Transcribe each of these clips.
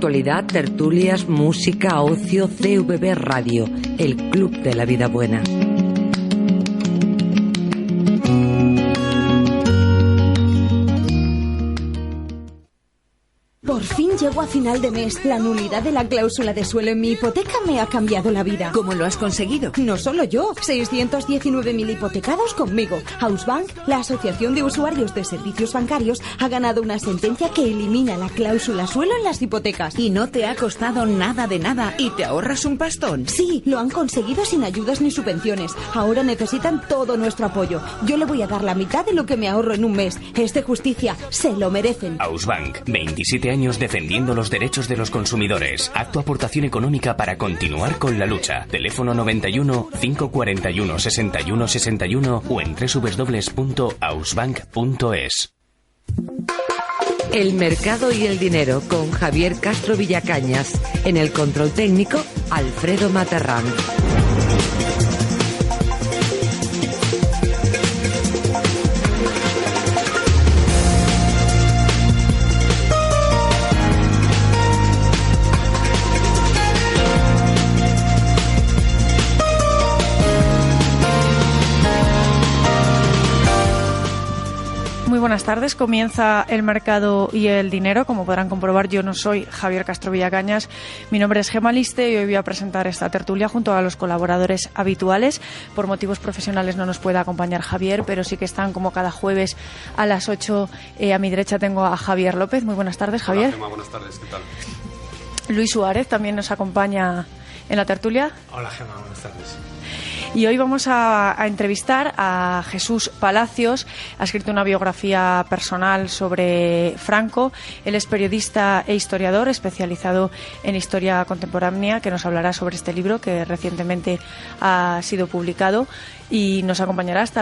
actualidad, tertulias, música, ocio, CVB Radio, el Club de la Vida Buena. Por fin llego a final de mes. La nulidad de la cláusula de suelo en mi hipoteca me ha cambiado la vida. ¿Cómo lo has conseguido? No solo yo, 619.000 hipotecados conmigo. Hausbank, la Asociación de Usuarios de Servicios Bancarios, ha ganado una sentencia que elimina la cláusula suelo en las hipotecas. Y no te ha costado nada de nada y te ahorras un pastón. Sí, lo han conseguido sin ayudas ni subvenciones. Ahora necesitan todo nuestro apoyo. Yo le voy a dar la mitad de lo que me ahorro en un mes. Es de justicia, se lo merecen. Hausbank, 27 años defendiendo los derechos de los consumidores. Haz tu aportación económica para continuar con la lucha. Teléfono 91 541 61 61 o en www.hausbank.es. El mercado y el dinero con Javier Castro Villacañas. En el control técnico, Alfredo Matarrán. Muy buenas tardes. Comienza el mercado y el dinero. Como podrán comprobar, yo no soy Javier Castro Villacañas. Mi nombre es Gemma Liste y hoy voy a presentar esta tertulia junto a los colaboradores habituales. Por motivos profesionales no nos puede acompañar Javier, pero sí que están como cada jueves a las 8. A mi derecha tengo a Javier López. Muy buenas tardes, Javier. Hola, Gemma, buenas tardes. ¿Qué tal? Luis Suárez también nos acompaña en la tertulia. Hola, Gemma, buenas tardes. Y hoy vamos a entrevistar a Jesús Palacios. Ha escrito una biografía personal sobre Franco. Él es periodista e historiador especializado en historia contemporánea, que nos hablará sobre este libro que recientemente ha sido publicado. Y nos acompañará hasta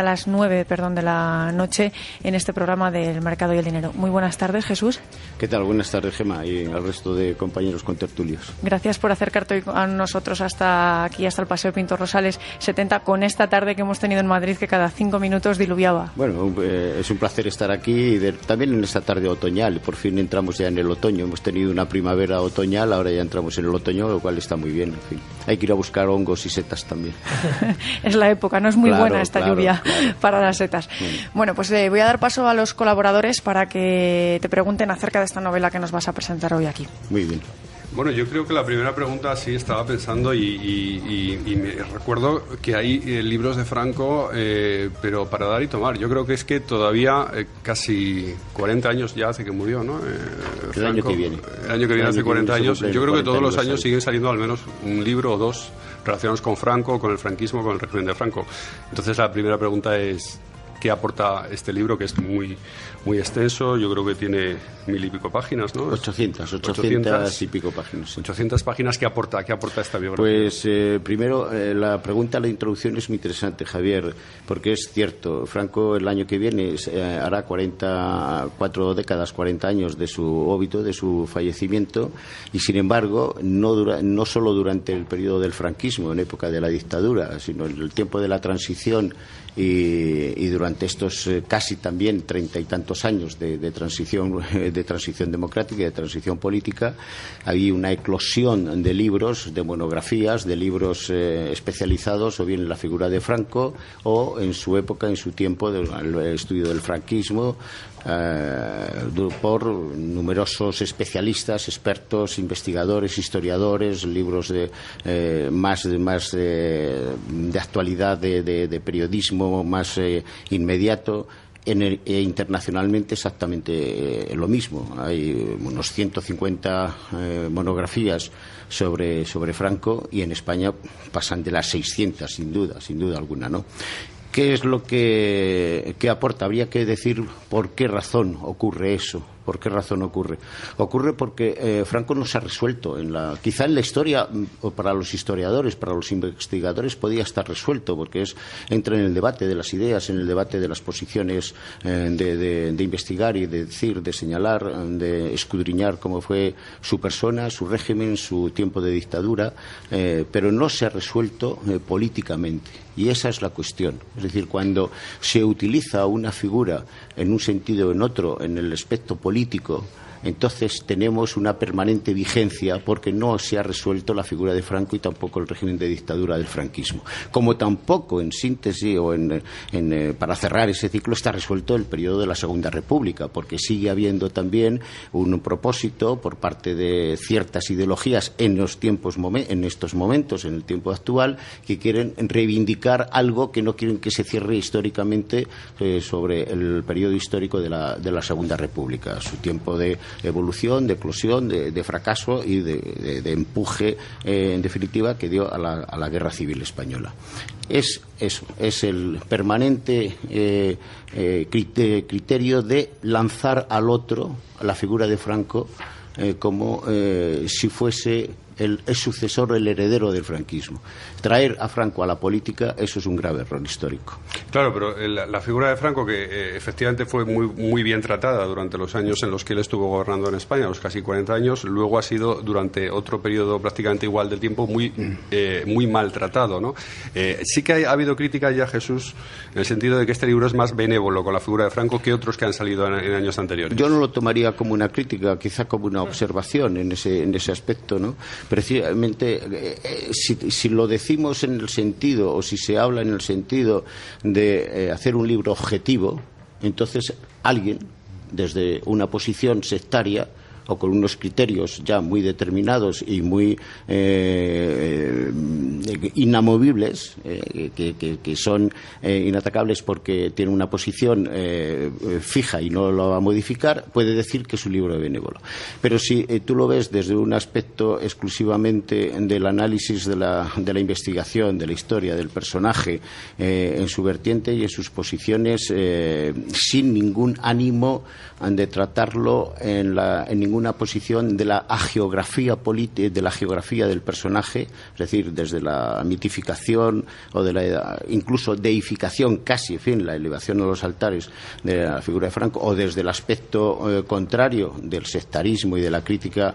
las 9 de la noche en este programa del Mercado y el Dinero. Muy buenas tardes, Jesús. ¿Qué tal? Buenas tardes, Gemma, y al resto de compañeros contertulios. Gracias por acercarte hoy a nosotros hasta aquí, hasta el Paseo Pinto Rosales 70, con esta tarde que hemos tenido en Madrid, que cada 5 minutos diluviaba. Bueno, es un placer estar aquí y también en esta tarde otoñal. Por fin entramos ya en el otoño. Hemos tenido una primavera otoñal, ahora ya entramos en el otoño, lo cual está muy bien. En fin, hay que ir a buscar hongos y setas también. Es la época, no es muy buena esta lluvia para las setas. Bueno, pues voy a dar paso a los colaboradores para que te pregunten acerca de esta novela que nos vas a presentar hoy aquí. Muy bien. Bueno, yo creo que la primera pregunta sí estaba pensando y me recuerdo que hay libros de Franco, pero para dar y tomar. Yo creo que es que todavía casi 40 años ya hace que murió, ¿no? El Franco, año que viene. El año que viene hace 40 años. Yo creo que todos los años siguen saliendo al menos un libro o dos relacionados con Franco, con el franquismo, con el régimen de Franco. Entonces la primera pregunta es: ¿qué aporta este libro, que es muy extenso? Yo creo que tiene 1000 y pico páginas, ¿no? 800 y pico páginas. Sí. 800 páginas. ¿Qué aporta esta biografía? Pues primero, la pregunta, la introducción es muy interesante, Javier, porque es cierto, Franco el año que viene hará 4 décadas, 40 años de su óbito, de su fallecimiento, y sin embargo, no solo durante el periodo del franquismo, en época de la dictadura, sino en el tiempo de la transición y durante estos casi también 30 y tantos años de transición democrática y de transición política, había una eclosión de libros, de monografías, de libros especializados o bien en la figura de Franco o en su época, en su tiempo, del estudio del franquismo, por numerosos especialistas, expertos, investigadores, historiadores, libros más de actualidad, de periodismo más inmediato. Internacionalmente exactamente lo mismo. Hay unos 150 monografías sobre Franco, y en España pasan de las 600, sin duda alguna, ¿no? ¿Qué es lo que aporta? Habría que decir por qué razón ocurre eso. ¿Por qué razón ocurre? Ocurre porque Franco no se ha resuelto. Quizá en la historia, o para los historiadores, para los investigadores, podía estar resuelto, porque entra en el debate de las ideas, en el debate de las posiciones, de investigar y de decir, de señalar, de escudriñar cómo fue su persona, su régimen, su tiempo de dictadura, pero no se ha resuelto políticamente. Y esa es la cuestión. Es decir, cuando se utiliza una figura en un sentido o en otro, en el aspecto político, entonces tenemos una permanente vigencia porque no se ha resuelto la figura de Franco y tampoco el régimen de dictadura del franquismo. Como tampoco, en síntesis o para cerrar ese ciclo, está resuelto el periodo de la Segunda República, porque sigue habiendo también un propósito por parte de ciertas ideologías en estos momentos, en el tiempo actual, que quieren reivindicar algo que no quieren que se cierre históricamente sobre el periodo histórico de la Segunda República, su tiempo de evolución, de eclosión, de fracaso y de empuje, en definitiva, que dio a la Guerra Civil Española. Es eso, es el permanente criterio de lanzar al otro, a la figura de Franco, como si fuese el sucesor, el heredero del franquismo. Traer a Franco a la política, eso es un grave error histórico. Claro, pero la figura de Franco, que efectivamente fue muy bien tratada durante los años en los que él estuvo gobernando en España, los casi 40 años, luego ha sido durante otro periodo prácticamente igual del tiempo muy maltratado, ¿no? Sí que ha habido crítica ya, Jesús, en el sentido de que este libro es más benévolo con la figura de Franco que otros que han salido en años anteriores. Yo no lo tomaría como una crítica, quizá como una observación en ese aspecto, ¿no? Precisamente, si lo decimos en el sentido, o si se habla en el sentido de hacer un libro objetivo, entonces alguien, desde una posición sectaria o con unos criterios ya muy determinados y muy inamovibles, que son inatacables porque tiene una posición fija y no lo va a modificar, puede decir que es un libro benévolo. Pero si tú lo ves desde un aspecto exclusivamente del análisis de la investigación, de la historia, del personaje, en su vertiente y en sus posiciones, sin ningún ánimo de tratarlo en ninguna posición de la hagiografía de la geografía del personaje, es decir, desde la mitificación o de la incluso deificación, casi, en fin, la elevación a los altares de la figura de Franco, o desde el aspecto contrario del sectarismo y de la crítica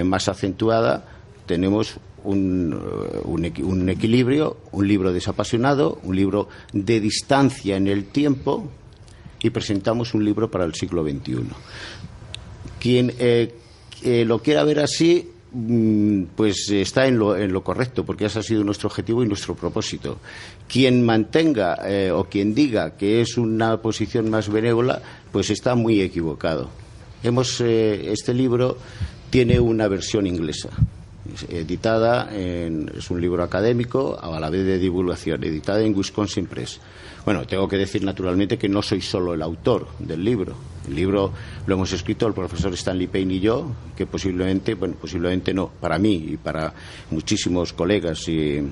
más acentuada, tenemos un equilibrio, un libro desapasionado, un libro de distancia en el tiempo, y presentamos un libro para el siglo XXI. Quien lo quiera ver así, pues está en lo correcto, porque ese ha sido nuestro objetivo y nuestro propósito. Quien mantenga o quien diga que es una posición más benévola, pues está muy equivocado. Este libro tiene una versión inglesa, editada es un libro académico a la vez de divulgación, editada en Wisconsin Press. Bueno, tengo que decir naturalmente que no soy solo el autor del libro. El libro lo hemos escrito el profesor Stanley Payne y yo, que posiblemente no, para mí y para muchísimos colegas de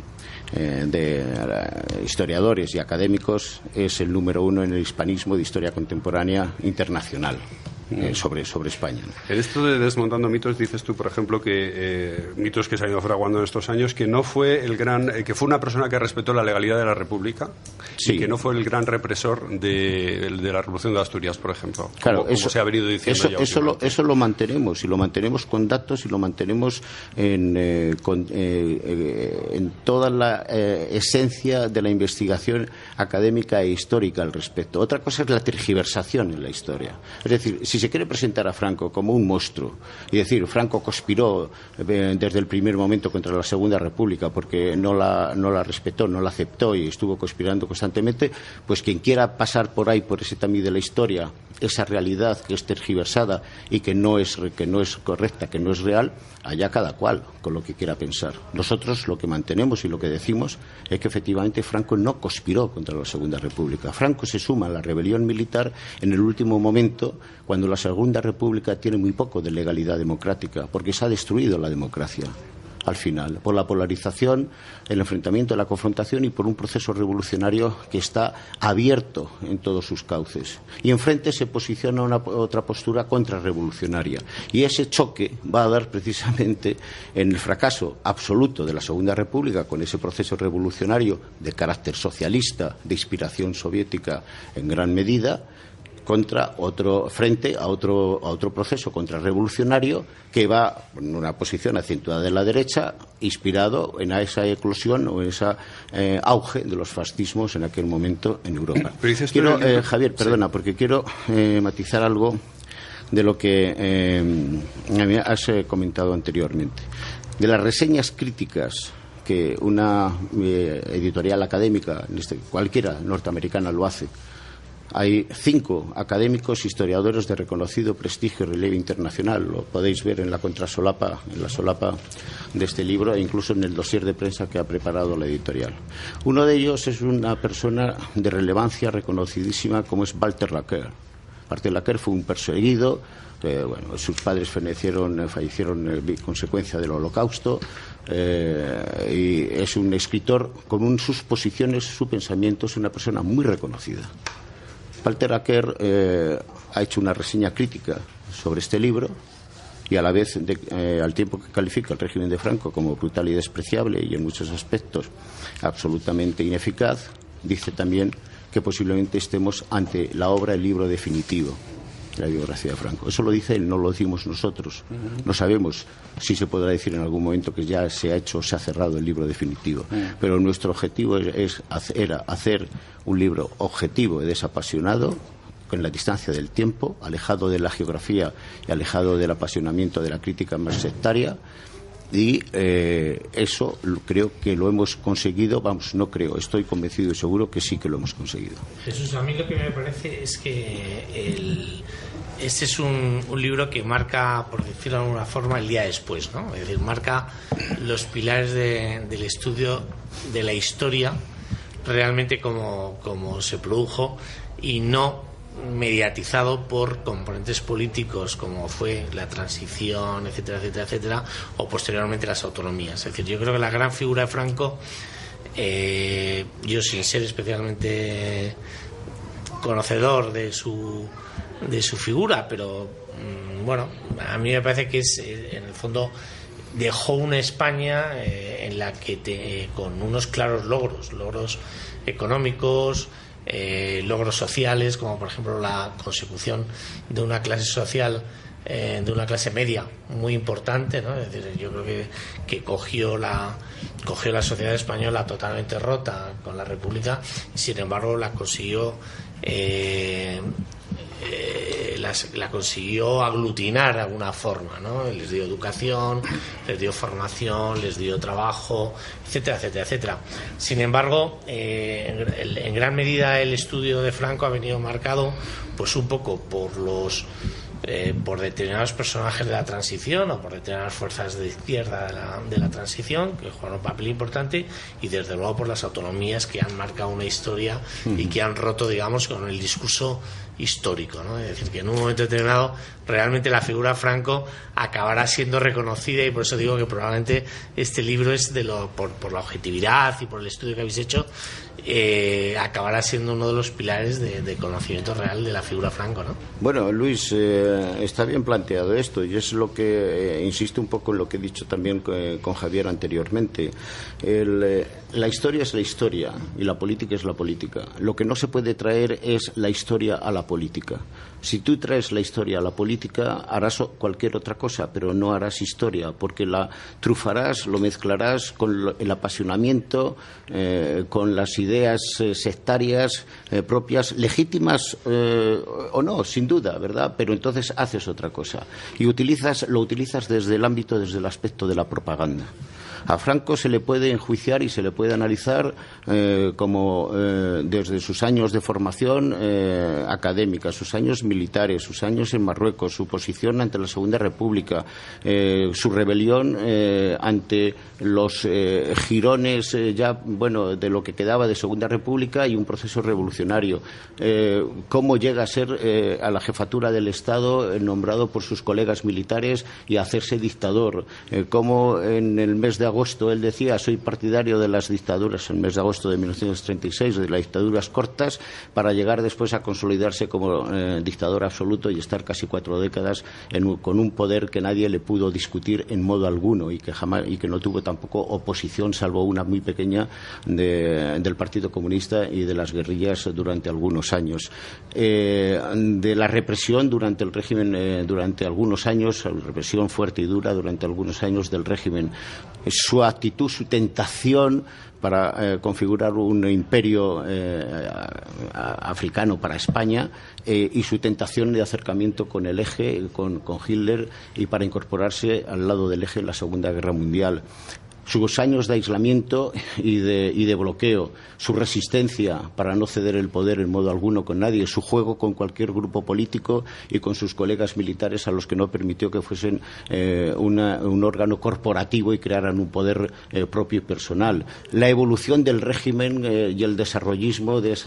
historiadores y académicos, es el número 1 en el hispanismo de historia contemporánea internacional. Sobre España. En esto de desmontando mitos, dices tú, por ejemplo, que mitos que se han ido fraguando en estos años, que no fue que fue una persona que respetó la legalidad de la República, sí, y que no fue el gran represor de la Revolución de Asturias, por ejemplo. Claro, como se ha venido diciendo eso lo mantenemos, y lo mantenemos con datos, y lo mantenemos en toda la esencia de la investigación académica e histórica al respecto. Otra cosa es la tergiversación en la historia. Es decir, si se quiere presentar a Franco como un monstruo y decir Franco conspiró desde el primer momento contra la Segunda República porque no la respetó, no la aceptó y estuvo conspirando constantemente, pues quien quiera pasar por ahí, por ese tamiz de la historia, esa realidad que es tergiversada y que no es correcta, que no es real, allá cada cual con lo que quiera pensar. Nosotros lo que mantenemos y lo que decimos es que efectivamente Franco no conspiró contra la Segunda República. Franco se suma a la rebelión militar en el último momento, cuando la Segunda República tiene muy poco de legalidad democrática, porque se ha destruido la democracia al final, por la polarización, el enfrentamiento, la confrontación y por un proceso revolucionario que está abierto en todos sus cauces. Y enfrente se posiciona otra postura contrarrevolucionaria. Y ese choque va a dar precisamente en el fracaso absoluto de la Segunda República, con ese proceso revolucionario de carácter socialista, de inspiración soviética en gran medida, frente a otro proceso contrarrevolucionario que va en una posición acentuada de la derecha, inspirado en esa eclosión o en ese auge de los fascismos en aquel momento en Europa. Quiero, Javier, perdona, porque quiero matizar algo de lo que has comentado anteriormente. De las reseñas críticas que una editorial académica, cualquiera norteamericana, lo hace, hay 5 académicos historiadores de reconocido prestigio y relieve internacional. Lo podéis ver en la contrasolapa, en la solapa de este libro, e incluso en el dossier de prensa que ha preparado la editorial. Uno de ellos es una persona de relevancia reconocidísima, como es Walter Laqueur. Walter Laqueur fue un perseguido. Sus padres fallecieron consecuencia del Holocausto, y es un escritor con sus posiciones, su pensamiento, es una persona muy reconocida. Walter Laqueur ha hecho una reseña crítica sobre este libro y a la vez, al tiempo que califica el régimen de Franco como brutal y despreciable y en muchos aspectos absolutamente ineficaz, dice también que posiblemente estemos ante la obra, el libro definitivo, la biografía de Franco. Eso lo dice él, no lo decimos nosotros. No sabemos si se podrá decir en algún momento que ya se ha hecho, se ha cerrado el libro definitivo. Pero nuestro objetivo era hacer un libro objetivo y desapasionado, con la distancia del tiempo, alejado de la geografía y alejado del apasionamiento de la crítica más sectaria. Y eso creo que lo hemos conseguido. No creo, estoy convencido y seguro que sí que lo hemos conseguido. Jesús, a mí lo que me parece es que este es un libro que marca, por decirlo de alguna forma, el día después, ¿no? Es decir, marca los pilares del estudio de la historia realmente como se produjo, y no mediatizado por componentes políticos como fue la transición, etcétera, etcétera, etcétera, o posteriormente las autonomías. Es decir, yo creo que la gran figura de Franco, yo sin ser especialmente conocedor de su figura, pero bueno, a mí me parece que en el fondo dejó una España en la que con unos claros logros económicos, logros sociales, como por ejemplo la consecución de una clase social, de una clase media muy importante, ¿no? Es decir, yo creo que cogió la sociedad española totalmente rota con la República, y sin embargo la consiguió aglutinar de alguna forma, ¿no? Les dio educación, les dio formación, les dio trabajo, etcétera, etcétera, etcétera. Sin embargo, en gran medida el estudio de Franco ha venido marcado pues un poco por determinados personajes de la transición, o por determinadas fuerzas de izquierda de la transición, que juegan un papel importante, y desde luego por las autonomías que han marcado una historia y que han roto, digamos, con el discurso histórico, ¿no? Es decir, que en un momento determinado realmente la figura Franco acabará siendo reconocida, y por eso digo que probablemente este libro es por la objetividad y por el estudio que habéis hecho, acabará siendo uno de los pilares de conocimiento real de la figura Franco, ¿no? Bueno, Luis, está bien planteado esto, y es lo que insisto un poco en lo que he dicho también con Javier anteriormente. La historia es la historia y la política es la política. Lo que no se puede traer es la historia a la política. Si tú traes la historia a la política, harás cualquier otra cosa, pero no harás historia, porque la trufarás, lo mezclarás con el apasionamiento, con las ideas sectarias propias, legítimas o no, sin duda, ¿verdad? Pero entonces haces otra cosa y lo utilizas desde el ámbito, desde el aspecto de la propaganda. A Franco se le puede enjuiciar y se le puede analizar como desde sus años de formación académica, sus años militares, sus años en Marruecos, su posición ante la Segunda República, su rebelión ante los jirones de lo que quedaba de Segunda República y un proceso revolucionario. Cómo llega a ser a la jefatura del Estado nombrado por sus colegas militares y a hacerse dictador. Cómo en el mes de agosto él decía: soy partidario de las dictaduras, en el mes de agosto de 1936, de las dictaduras cortas, para llegar después a consolidarse como dictador absoluto y estar casi 4 décadas con un poder que nadie le pudo discutir en modo alguno, y que no tuvo tampoco oposición, salvo una muy pequeña del Partido Comunista y de las guerrillas durante algunos años. De la represión durante el régimen, durante algunos años, represión fuerte y dura durante algunos años del régimen. Su actitud, su tentación para configurar un imperio africano para España y su tentación de acercamiento con el eje, con Hitler, y para incorporarse al lado del eje en la Segunda Guerra Mundial. Sus años de aislamiento y de bloqueo, su resistencia para no ceder el poder en modo alguno con nadie, su juego con cualquier grupo político y con sus colegas militares a los que no permitió que fuesen un órgano corporativo y crearan un poder propio y personal. La evolución del régimen y el desarrollismo de los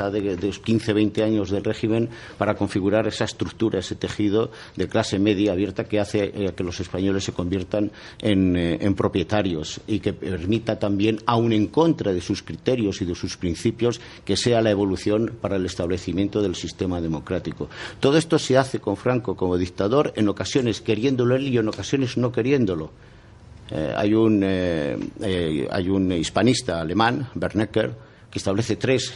15-20 años del régimen para configurar esa estructura, ese tejido de clase media abierta que hace que los españoles se conviertan en propietarios y que permita también, aun en contra de sus criterios y de sus principios, que sea la evolución para el establecimiento del sistema democrático. Todo esto se hace con Franco como dictador, en ocasiones queriéndolo él y en ocasiones no queriéndolo. Hay un hispanista alemán, Bernecker, que establece 3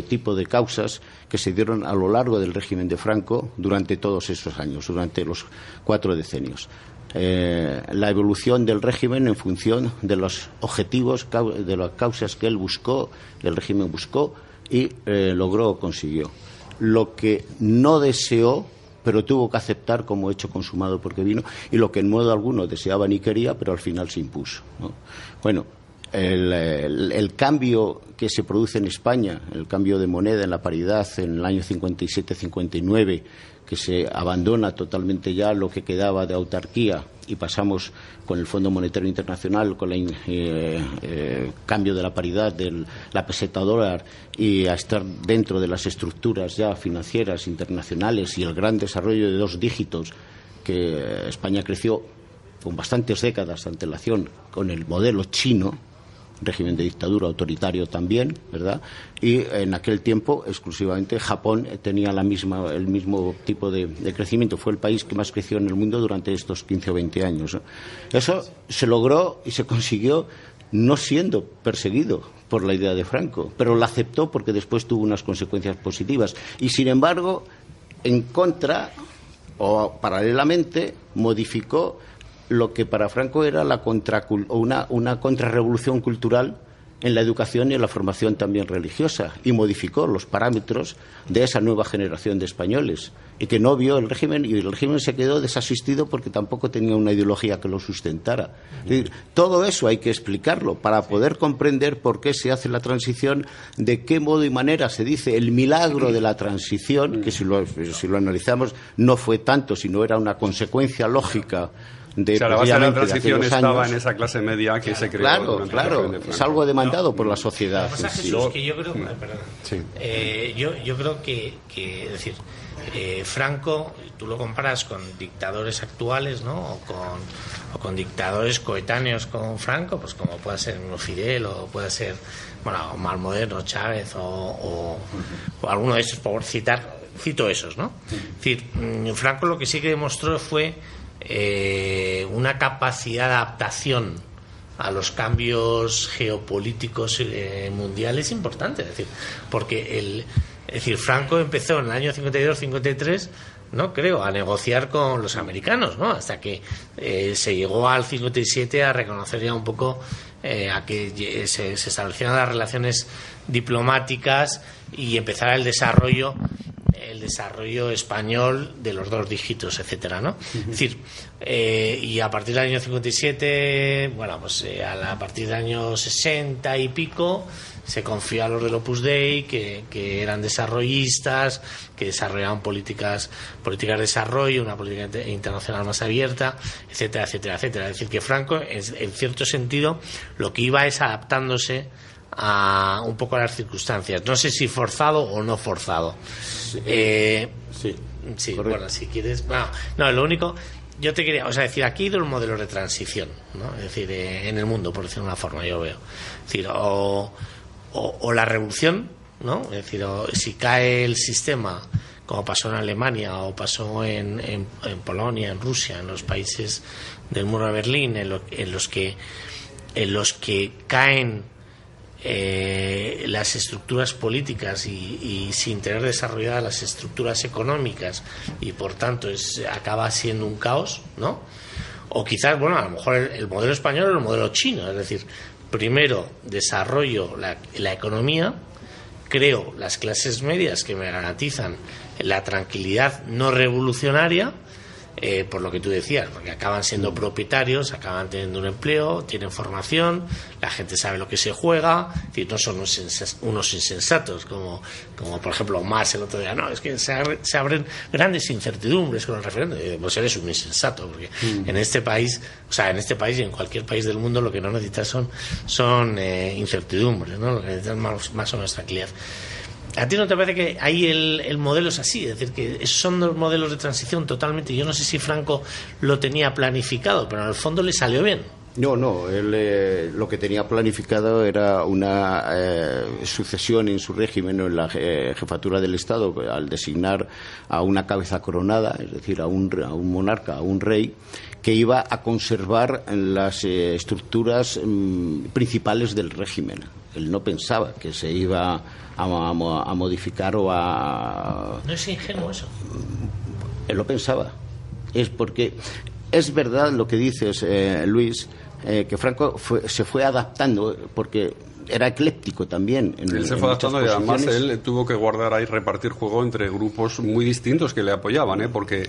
tipos de causas que se dieron a lo largo del régimen de Franco durante todos esos años, durante los 4 decenios. La evolución del régimen en función de los objetivos, de las causas que él buscó, el régimen buscó y logró o consiguió. Lo que no deseó, pero tuvo que aceptar como hecho consumado porque vino, y lo que en modo alguno deseaba ni quería, pero al final se impuso, ¿no? Bueno, el cambio que se produce en España, el cambio de moneda en la paridad en el año 57-59, que se abandona totalmente ya lo que quedaba de autarquía y pasamos con el Fondo Monetario Internacional, con el cambio de la paridad de la peseta dólar y a estar dentro de las estructuras ya financieras internacionales y el gran desarrollo de 2 dígitos que España creció con bastantes décadas de antelación con el modelo chino, régimen de dictadura autoritario también, ¿verdad? Y en aquel tiempo exclusivamente Japón tenía el mismo tipo de crecimiento. Fue el país que más creció en el mundo durante estos 15 o 20 años, ¿no? Eso se logró y se consiguió no siendo perseguido por la idea de Franco, pero la aceptó porque después tuvo unas consecuencias positivas. Y sin embargo, en contra o paralelamente modificó lo que para Franco era una contrarrevolución cultural en la educación y en la formación también religiosa, y modificó los parámetros de esa nueva generación de españoles, y que no vio el régimen, y el régimen se quedó desasistido porque tampoco tenía una ideología que lo sustentara. Es decir, todo eso hay que explicarlo para poder comprender por qué se hace la transición, de qué modo y manera se dice el milagro de la transición, que si lo analizamos no fue tanto, sino era una consecuencia lógica de, la base de la transición estaba en esa clase media que se creó. Claro, es algo demandado por la sociedad. Lo que pasa, Jesús, que yo creo, yo creo que es decir, Franco, tú lo comparas con dictadores actuales, ¿no? o con dictadores coetáneos con Franco, pues como puede ser Fidel, o puede ser, bueno, más moderno, Chávez, o alguno de esos, por cito esos, ¿no? Es decir, Franco lo que sí que demostró fue una capacidad de adaptación a los cambios geopolíticos mundiales importantes, es decir, porque Franco empezó en el año 52-53, no creo, a negociar con los americanos, ¿no? Hasta que se llegó al 57 a reconocer ya un poco a que se establecieran las relaciones diplomáticas y empezara el desarrollo español de los 2 dígitos, etcétera, ¿no? Es decir, y a partir del año 57, bueno, pues a partir del año 60 y pico se confió a los del Opus Dei que eran desarrollistas, que desarrollaban políticas de desarrollo, una política internacional más abierta, etcétera, etcétera, etcétera. Es decir, que Franco, en cierto sentido, lo que iba es adaptándose a un poco a las circunstancias, no sé si forzado o no forzado. Sí, bueno, si quieres, no, lo único, yo te quería, decir, aquí hay 2 modelos de transición, ¿no? Es decir, en el mundo, por decirlo de una forma, yo veo, es decir, o la revolución, ¿no? Es decir, si cae el sistema, como pasó en Alemania o pasó en Polonia, en Rusia, en los países del muro de Berlín, en los que caen las estructuras políticas y sin tener desarrolladas las estructuras económicas, y por tanto acaba siendo un caos, ¿no? O quizás, bueno, a lo mejor el modelo español o el modelo chino, es decir, primero desarrollo la economía, creo las clases medias que me garantizan la tranquilidad no revolucionaria, por lo que tú decías, porque acaban siendo propietarios, acaban teniendo un empleo, tienen formación, la gente sabe lo que se juega, es decir, no son unos insensatos como por ejemplo Marx el otro día, no, es que se abren grandes incertidumbres con el referéndum. Pues eres un insensato, porque en este país y en cualquier país del mundo lo que no necesitas son incertidumbres, ¿no? Lo que necesitas más o menos tranquilidad. ¿A ti no te parece que ahí el modelo es así? Es decir, que son dos modelos de transición totalmente. Yo no sé si Franco lo tenía planificado, pero en el fondo le salió bien. No, él lo que tenía planificado era una sucesión en su régimen, en la jefatura del Estado, al designar a una cabeza coronada, es decir, a un monarca, a un rey, que iba a conservar las estructuras principales del régimen. Él no pensaba que se iba a modificar o a... No es ingenuo eso. Él lo pensaba. Es porque es verdad lo que dices, Luis, que Franco se fue adaptando, porque era ecléptico también. Él se fue adaptando y además él tuvo que guardar ahí, repartir juego entre grupos muy distintos que le apoyaban, porque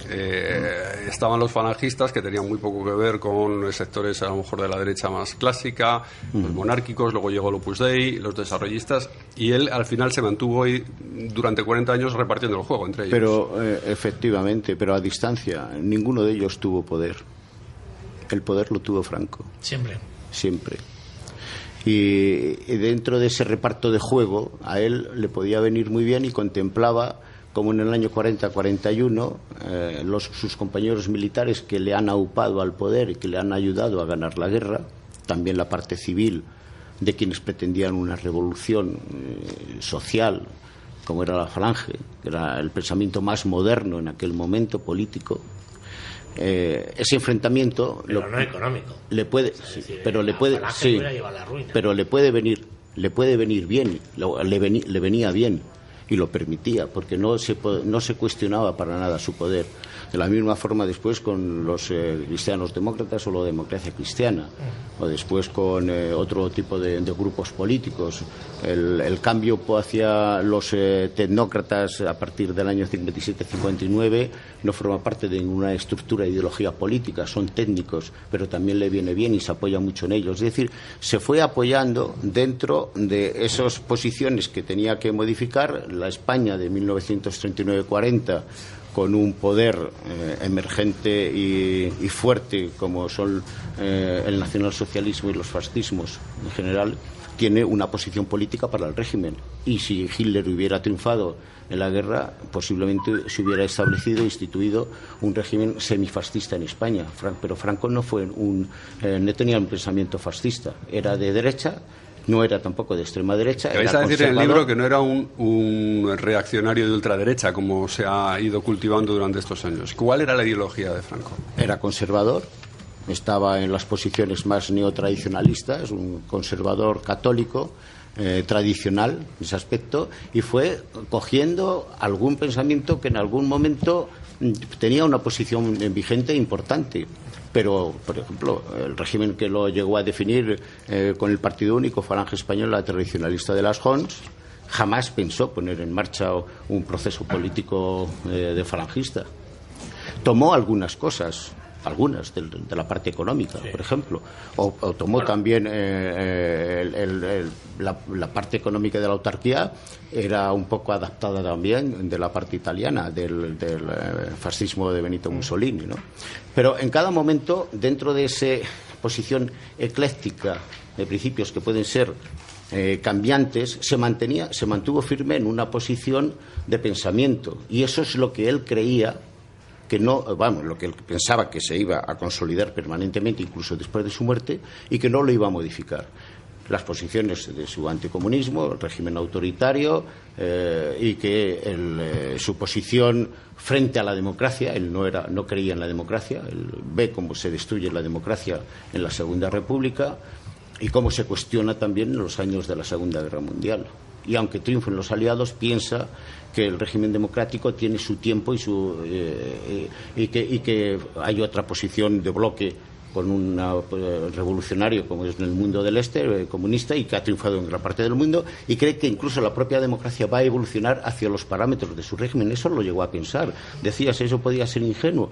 estaban los falangistas, que tenían muy poco que ver con sectores a lo mejor de la derecha más clásica, los monárquicos, luego llegó el Opus Dei, los desarrollistas, y él al final se mantuvo ahí durante 40 años repartiendo el juego entre ellos. Pero efectivamente, pero a distancia, ninguno de ellos tuvo poder. El poder lo tuvo Franco. Siempre. Y dentro de ese reparto de juego a él le podía venir muy bien, y contemplaba como en el año 40-41 sus compañeros militares que le han aupado al poder y que le han ayudado a ganar la guerra, también la parte civil de quienes pretendían una revolución social, como era la Falange, que era el pensamiento más moderno en aquel momento político. Ese enfrentamiento no económico le puede venir bien, le venía bien, y lo permitía, porque no se cuestionaba para nada su poder. De la misma forma después con los cristianos demócratas o la democracia cristiana, o después con otro tipo de grupos políticos. El cambio hacia los tecnócratas a partir del año 57-59 no forma parte de ninguna estructura de ideología política, son técnicos, pero también le viene bien y se apoya mucho en ellos. Es decir, se fue apoyando dentro de esas posiciones que tenía que modificar. La España de 1939-40, con un poder emergente y fuerte como son el nacionalsocialismo y los fascismos en general, tiene una posición política para el régimen. Y si Hitler hubiera triunfado en la guerra, posiblemente se hubiera instituido un régimen semifascista en España. Pero Franco no tenía un pensamiento fascista, era de derecha. No era tampoco de extrema derecha. Vais a decir en el libro que no era un reaccionario de ultraderecha, como se ha ido cultivando durante estos años. ¿Cuál era la ideología de Franco? Era conservador, estaba en las posiciones más neotradicionalistas, un conservador católico, tradicional en ese aspecto, y fue cogiendo algún pensamiento que en algún momento tenía una posición vigente importante. Pero, por ejemplo, el régimen que lo llegó a definir con el Partido Único, Falange Española Tradicionalista de las Jons, jamás pensó poner en marcha un proceso político de falangista. Tomó algunas cosas, algunas de la parte económica, por ejemplo, o tomó también la parte económica de la autarquía, era un poco adaptada también de la parte italiana, del fascismo de Benito Mussolini, ¿no? Pero en cada momento, dentro de esa posición ecléctica de principios que pueden ser cambiantes, se mantuvo firme en una posición de pensamiento, y eso es lo que él creía lo que él pensaba que se iba a consolidar permanentemente, incluso después de su muerte, y que no lo iba a modificar. Las posiciones de su anticomunismo, el régimen autoritario, y que su posición frente a la democracia. Él no creía en la democracia, él ve cómo se destruye la democracia en la Segunda República y cómo se cuestiona también en los años de la Segunda Guerra Mundial. Y aunque triunfen los aliados, piensa que el régimen democrático tiene su tiempo y que hay otra posición de bloque con un revolucionario como es en el mundo del este, comunista, y que ha triunfado en gran parte del mundo, y cree que incluso la propia democracia va a evolucionar hacia los parámetros de su régimen. Eso lo llegó a pensar. Decías, ¿eso podía ser ingenuo?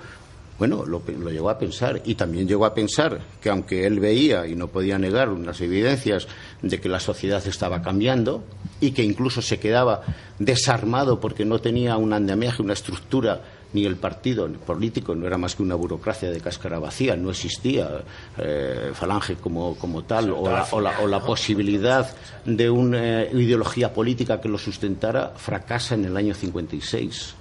Bueno, lo llegó a pensar, y también llegó a pensar que aunque él veía y no podía negar unas evidencias de que la sociedad estaba cambiando y que incluso se quedaba desarmado porque no tenía un andamiaje, una estructura, ni el partido político no era más que una burocracia de cáscara vacía, no existía Falange como tal, o la posibilidad de una ideología política que lo sustentara, fracasa en el año 56.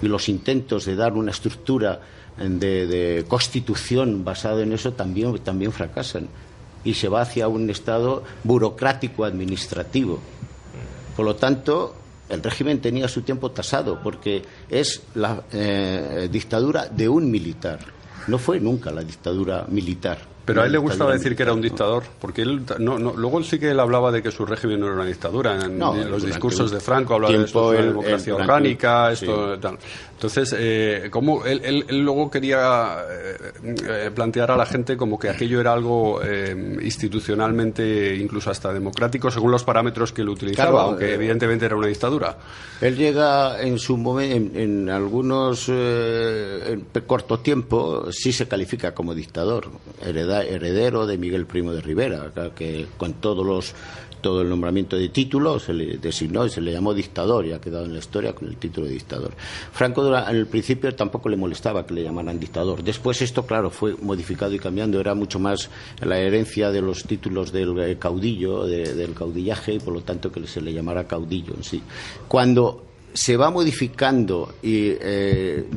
Y los intentos de dar una estructura de constitución basada en eso también fracasan, y se va hacia un estado burocrático administrativo. Por lo tanto, el régimen tenía su tiempo tasado, porque es la dictadura de un militar, no fue nunca la dictadura militar. Pero a él le gustaba decir que era un dictador, porque él luego sí que él hablaba de que su régimen no era una dictadura. En los discursos de Franco hablaba de esto, de una democracia orgánica, esto, tal. Entonces, como él luego quería plantear a la gente como que aquello era algo institucionalmente, incluso hasta democrático, según los parámetros que él utilizaba, claro, aunque evidentemente era una dictadura. Él llega en su momento, en algunos en corto tiempo, sí se califica como dictador, heredero de Miguel Primo de Rivera, que con todo el nombramiento de título se le designó y se le llamó dictador, y ha quedado en la historia con el título de dictador. Franco en el principio tampoco le molestaba que le llamaran dictador. Después esto, claro, fue modificado y cambiando, era mucho más la herencia de los títulos del caudillo, del caudillaje, y por lo tanto que se le llamara caudillo en sí. Cuando se va modificando y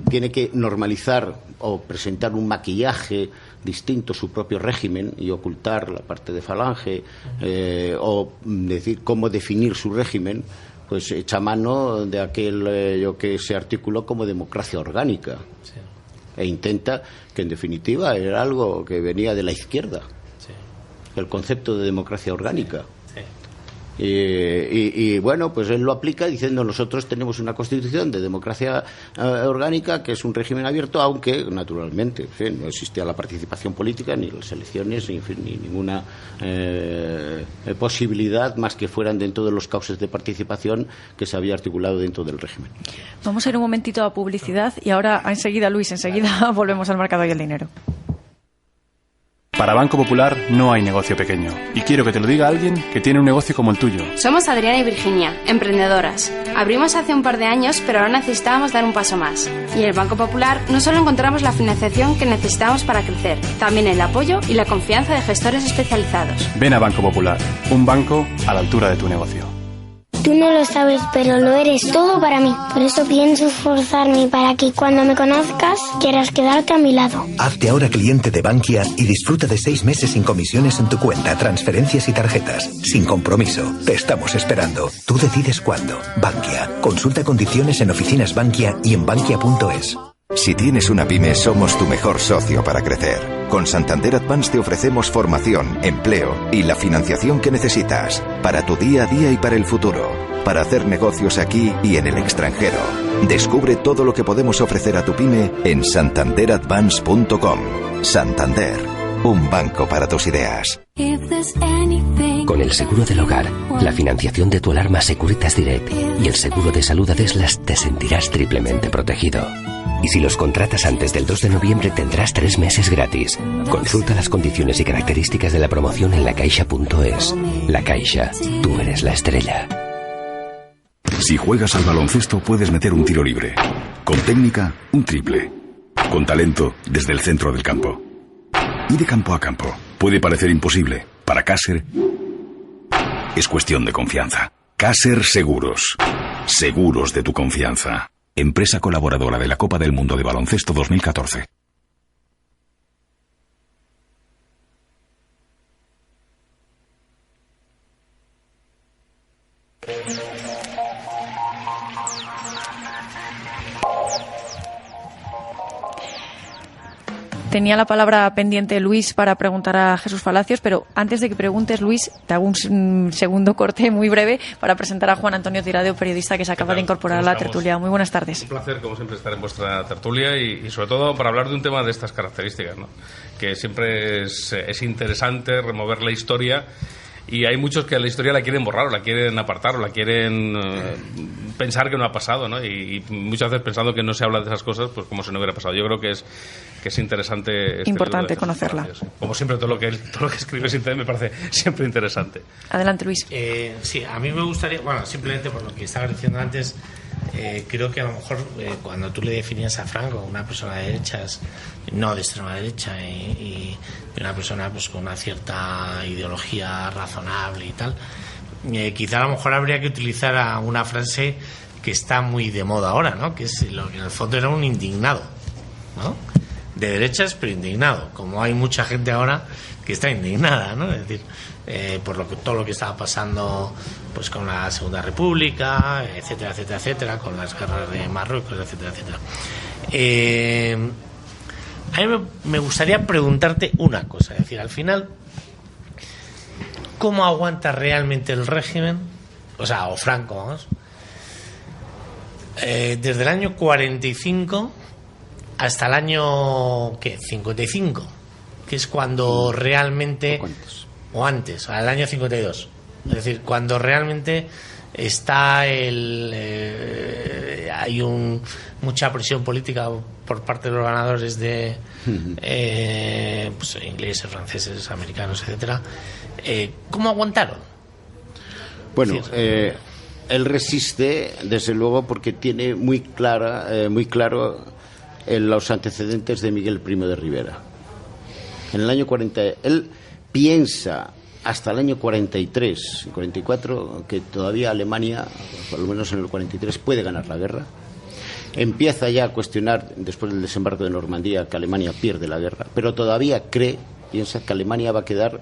tiene que normalizar o presentar un maquillaje distinto su propio régimen y ocultar la parte de Falange, o decir cómo definir su régimen, pues echa mano de aquel que se articuló como democracia orgánica, sí, e intenta, que en definitiva era algo que venía de la izquierda, sí, el concepto de democracia orgánica. Y bueno, pues él lo aplica diciendo: nosotros tenemos una constitución de democracia orgánica, que es un régimen abierto, aunque naturalmente, en fin, no existía la participación política, ni las elecciones, ni ninguna posibilidad más que fueran dentro de los cauces de participación que se había articulado dentro del régimen. Vamos a ir un momentito a publicidad y ahora enseguida, Luis, volvemos al mercado y el dinero. Para Banco Popular no hay negocio pequeño. Y quiero que te lo diga alguien que tiene un negocio como el tuyo. Somos Adriana y Virginia, emprendedoras. Abrimos hace un par de años, pero ahora necesitábamos dar un paso más. Y en el Banco Popular no solo encontramos la financiación que necesitamos para crecer, también el apoyo y la confianza de gestores especializados. Ven a Banco Popular, un banco a la altura de tu negocio. Tú no lo sabes, pero lo eres todo para mí. Por eso pienso esforzarme para que cuando me conozcas quieras quedarte a mi lado. Hazte ahora cliente de Bankia y disfruta de 6 meses sin comisiones en tu cuenta, transferencias y tarjetas. Sin compromiso. Te estamos esperando. Tú decides cuándo. Bankia. Consulta condiciones en oficinas Bankia y en bankia.es. Si tienes una pyme, somos tu mejor socio para crecer. Con Santander Advance te ofrecemos formación, empleo y la financiación que necesitas para tu día a día y para el futuro, para hacer negocios aquí y en el extranjero. Descubre todo lo que podemos ofrecer a tu pyme en santanderadvance.com. Santander, un banco para tus ideas. Con el seguro del hogar, la financiación de tu alarma Securitas Direct y el seguro de salud Adeslas te sentirás triplemente protegido. Y si los contratas antes del 2 de noviembre tendrás 3 meses gratis. Consulta las condiciones y características de la promoción en lacaixa.es. La Caixa, tú eres la estrella. Si juegas al baloncesto puedes meter un tiro libre. Con técnica, un triple. Con talento, desde el centro del campo. Y de campo a campo. Puede parecer imposible. Para Caser es cuestión de confianza. Caser Seguros. Seguros de tu confianza. Empresa colaboradora de la Copa del Mundo de Baloncesto 2014. Tenía la palabra pendiente Luis para preguntar a Jesús Palacios, pero antes de que preguntes, Luis, te hago un segundo corte muy breve para presentar a Juan Antonio Tirado, periodista que se acaba de incorporar a la tertulia. Muy buenas tardes. Un placer, como siempre, estar en vuestra tertulia y sobre todo para hablar de un tema de estas características, ¿no? Que siempre es interesante remover la historia. Y hay muchos que la historia la quieren borrar, o la quieren apartar, o la quieren pensar que no ha pasado, ¿no? Y muchas veces pensando que no se habla de esas cosas, pues como si no hubiera pasado. Yo creo que es interesante. Importante conocerla. Como siempre, todo lo que escribe me parece siempre interesante. Adelante, Luis. Sí, a mí me gustaría, bueno, simplemente por lo que estaba diciendo antes, creo que a lo mejor cuando tú le definías a Franco, una persona de derechas, no de extrema derecha, y una persona pues con una cierta ideología razonable y tal, quizá a lo mejor habría que utilizar una frase que está muy de moda ahora, ¿no? Que es lo que en el fondo era un indignado, ¿no? De derechas pero indignado, como hay mucha gente ahora que está indignada, ¿no? Es decir, por todo lo que estaba pasando pues con la Segunda República, etcétera, etcétera, etcétera, con las guerras de Marruecos, etcétera, etcétera. A mí me gustaría preguntarte una cosa, es decir, al final, ¿cómo aguanta realmente el régimen? O sea, o Franco, vamos, desde el año 45 hasta el año, ¿qué? 55, que es cuando realmente, o antes, al año 52, es decir, cuando realmente está hay mucha presión política por parte de los ganadores de pues, ingleses, franceses, americanos, etcétera. ¿Cómo aguantaron? Bueno, él resiste, desde luego, porque tiene muy claro los antecedentes de Miguel I de Rivera. En el año 40, él piensa hasta el año 43, 44, que todavía Alemania, por lo menos en el 43, puede ganar la guerra. Empieza ya a cuestionar, después del desembarco de Normandía, que Alemania pierde la guerra, pero todavía piensa que Alemania va a quedar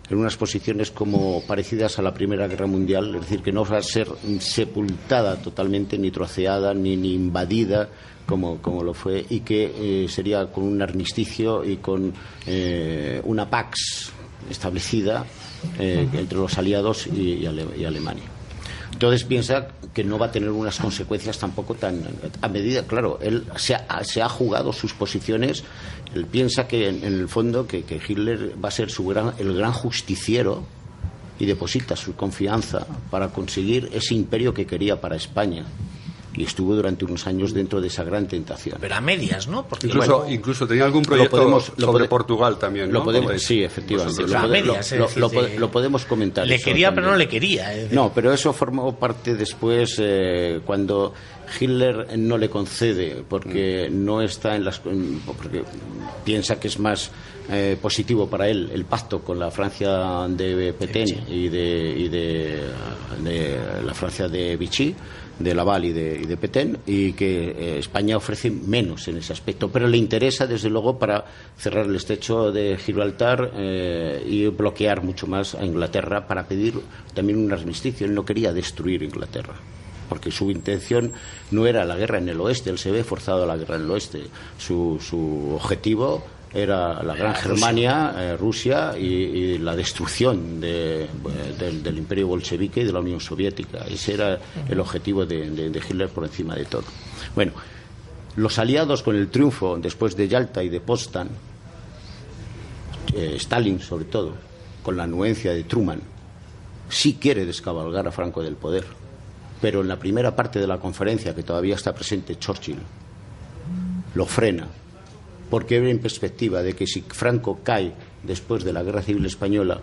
en unas posiciones como parecidas a la Primera Guerra Mundial, es decir, que no va a ser sepultada totalmente, ni troceada, ni invadida, como lo fue, y que sería con un armisticio y con una pax establecida entre los aliados y Alemania. Entonces piensa que no va a tener unas consecuencias tampoco tan a medida. Claro, él se ha jugado sus posiciones. Él piensa que en el fondo que Hitler va a ser el gran justiciero, y deposita su confianza para conseguir ese imperio que quería para España. Y estuvo durante unos años dentro de esa gran tentación. Pero a medias, ¿no? Porque incluso tenía algún proyecto sobre Portugal también, ¿no? Sí, efectivamente. Lo podemos comentar. Le quería, pero no le quería. No, pero eso formó parte después, cuando Hitler no le concede, porque no está porque piensa que es más positivo para él el pacto con la Francia de Pétain y de la Francia de Vichy, de Laval y de Pétain, y que España ofrece menos en ese aspecto, pero le interesa desde luego para cerrar el estrecho de Gibraltar y bloquear mucho más a Inglaterra, para pedir también un armisticio. Él no quería destruir Inglaterra, porque su intención no era la guerra en el oeste. Él se ve forzado a la guerra en el oeste. Su objetivo era la Gran Germania, Rusia, y la destrucción del imperio bolchevique y de la Unión Soviética. Ese era el objetivo de Hitler por encima de todo. Bueno, los aliados, con el triunfo después de Yalta y de Potsdam, Stalin sobre todo, con la anuencia de Truman, sí quiere descabalgar a Franco del poder, pero en la primera parte de la conferencia, que todavía está presente Churchill, lo frena, porque ve en perspectiva de que si Franco cae después de la Guerra Civil Española,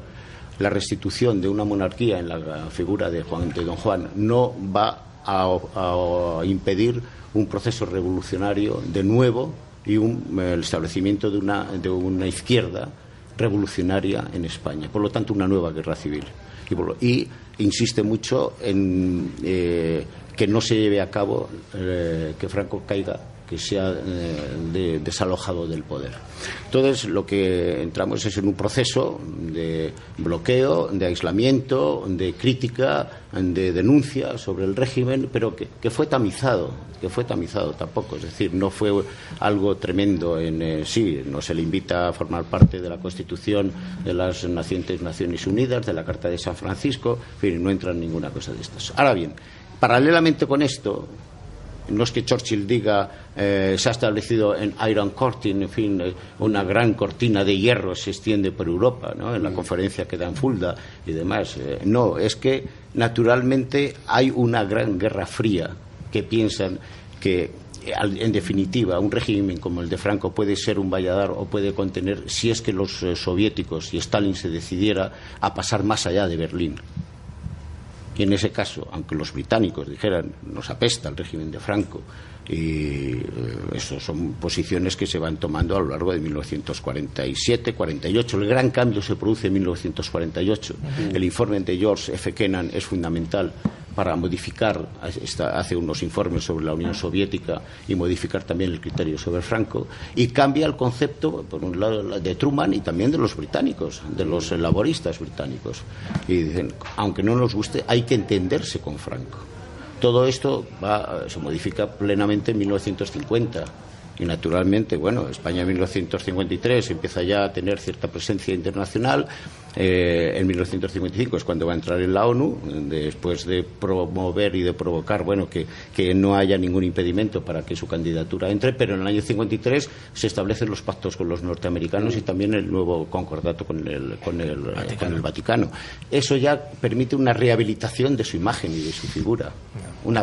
la restitución de una monarquía en la figura de Don Juan no va a impedir un proceso revolucionario de nuevo y el establecimiento de una izquierda revolucionaria en España. Por lo tanto, una nueva guerra civil. Y insiste mucho en que no se lleve a cabo, que Franco caiga que se ha desalojado del poder. Entonces, lo que entramos es en un proceso de bloqueo, de aislamiento, de crítica, de denuncia sobre el régimen, pero que fue tamizado tampoco. Es decir, no fue algo tremendo. Sí, no se le invita a formar parte de la Constitución de las Naciones Unidas, de la Carta de San Francisco, en fin, no entra en ninguna cosa de estas. Ahora bien, paralelamente con esto, no es que Churchill diga se ha establecido en Iron Curtain, en fin, una gran cortina de hierro se extiende por Europa, ¿no? En la conferencia que da en Fulda y demás. No, es que naturalmente hay una gran guerra fría que piensan que, en definitiva, un régimen como el de Franco puede ser un valladar o puede contener, si es que los soviéticos y Stalin se decidiera a pasar más allá de Berlín. Y en ese caso, aunque los británicos dijeran nos apesta el régimen de Franco, y eso son posiciones que se van tomando a lo largo de 1947-48. El gran cambio se produce en 1948. El informe de George F. Kennan es fundamental para modificar, hace unos informes sobre la Unión Soviética y modificar también el criterio sobre Franco, y cambia el concepto, por un lado, de Truman y también de los británicos, de los laboristas británicos. Y dicen, aunque no nos guste, hay que entenderse con Franco. Todo esto se modifica plenamente en 1950. Y naturalmente, bueno, España en 1953 empieza ya a tener cierta presencia internacional. En 1955 es cuando va a entrar en la ONU, después de promover y de provocar, bueno, que no haya ningún impedimento para que su candidatura entre, pero en el año 53 se establecen los pactos con los norteamericanos y también el nuevo concordato con el Vaticano. Eso ya permite una rehabilitación de su imagen y de su figura,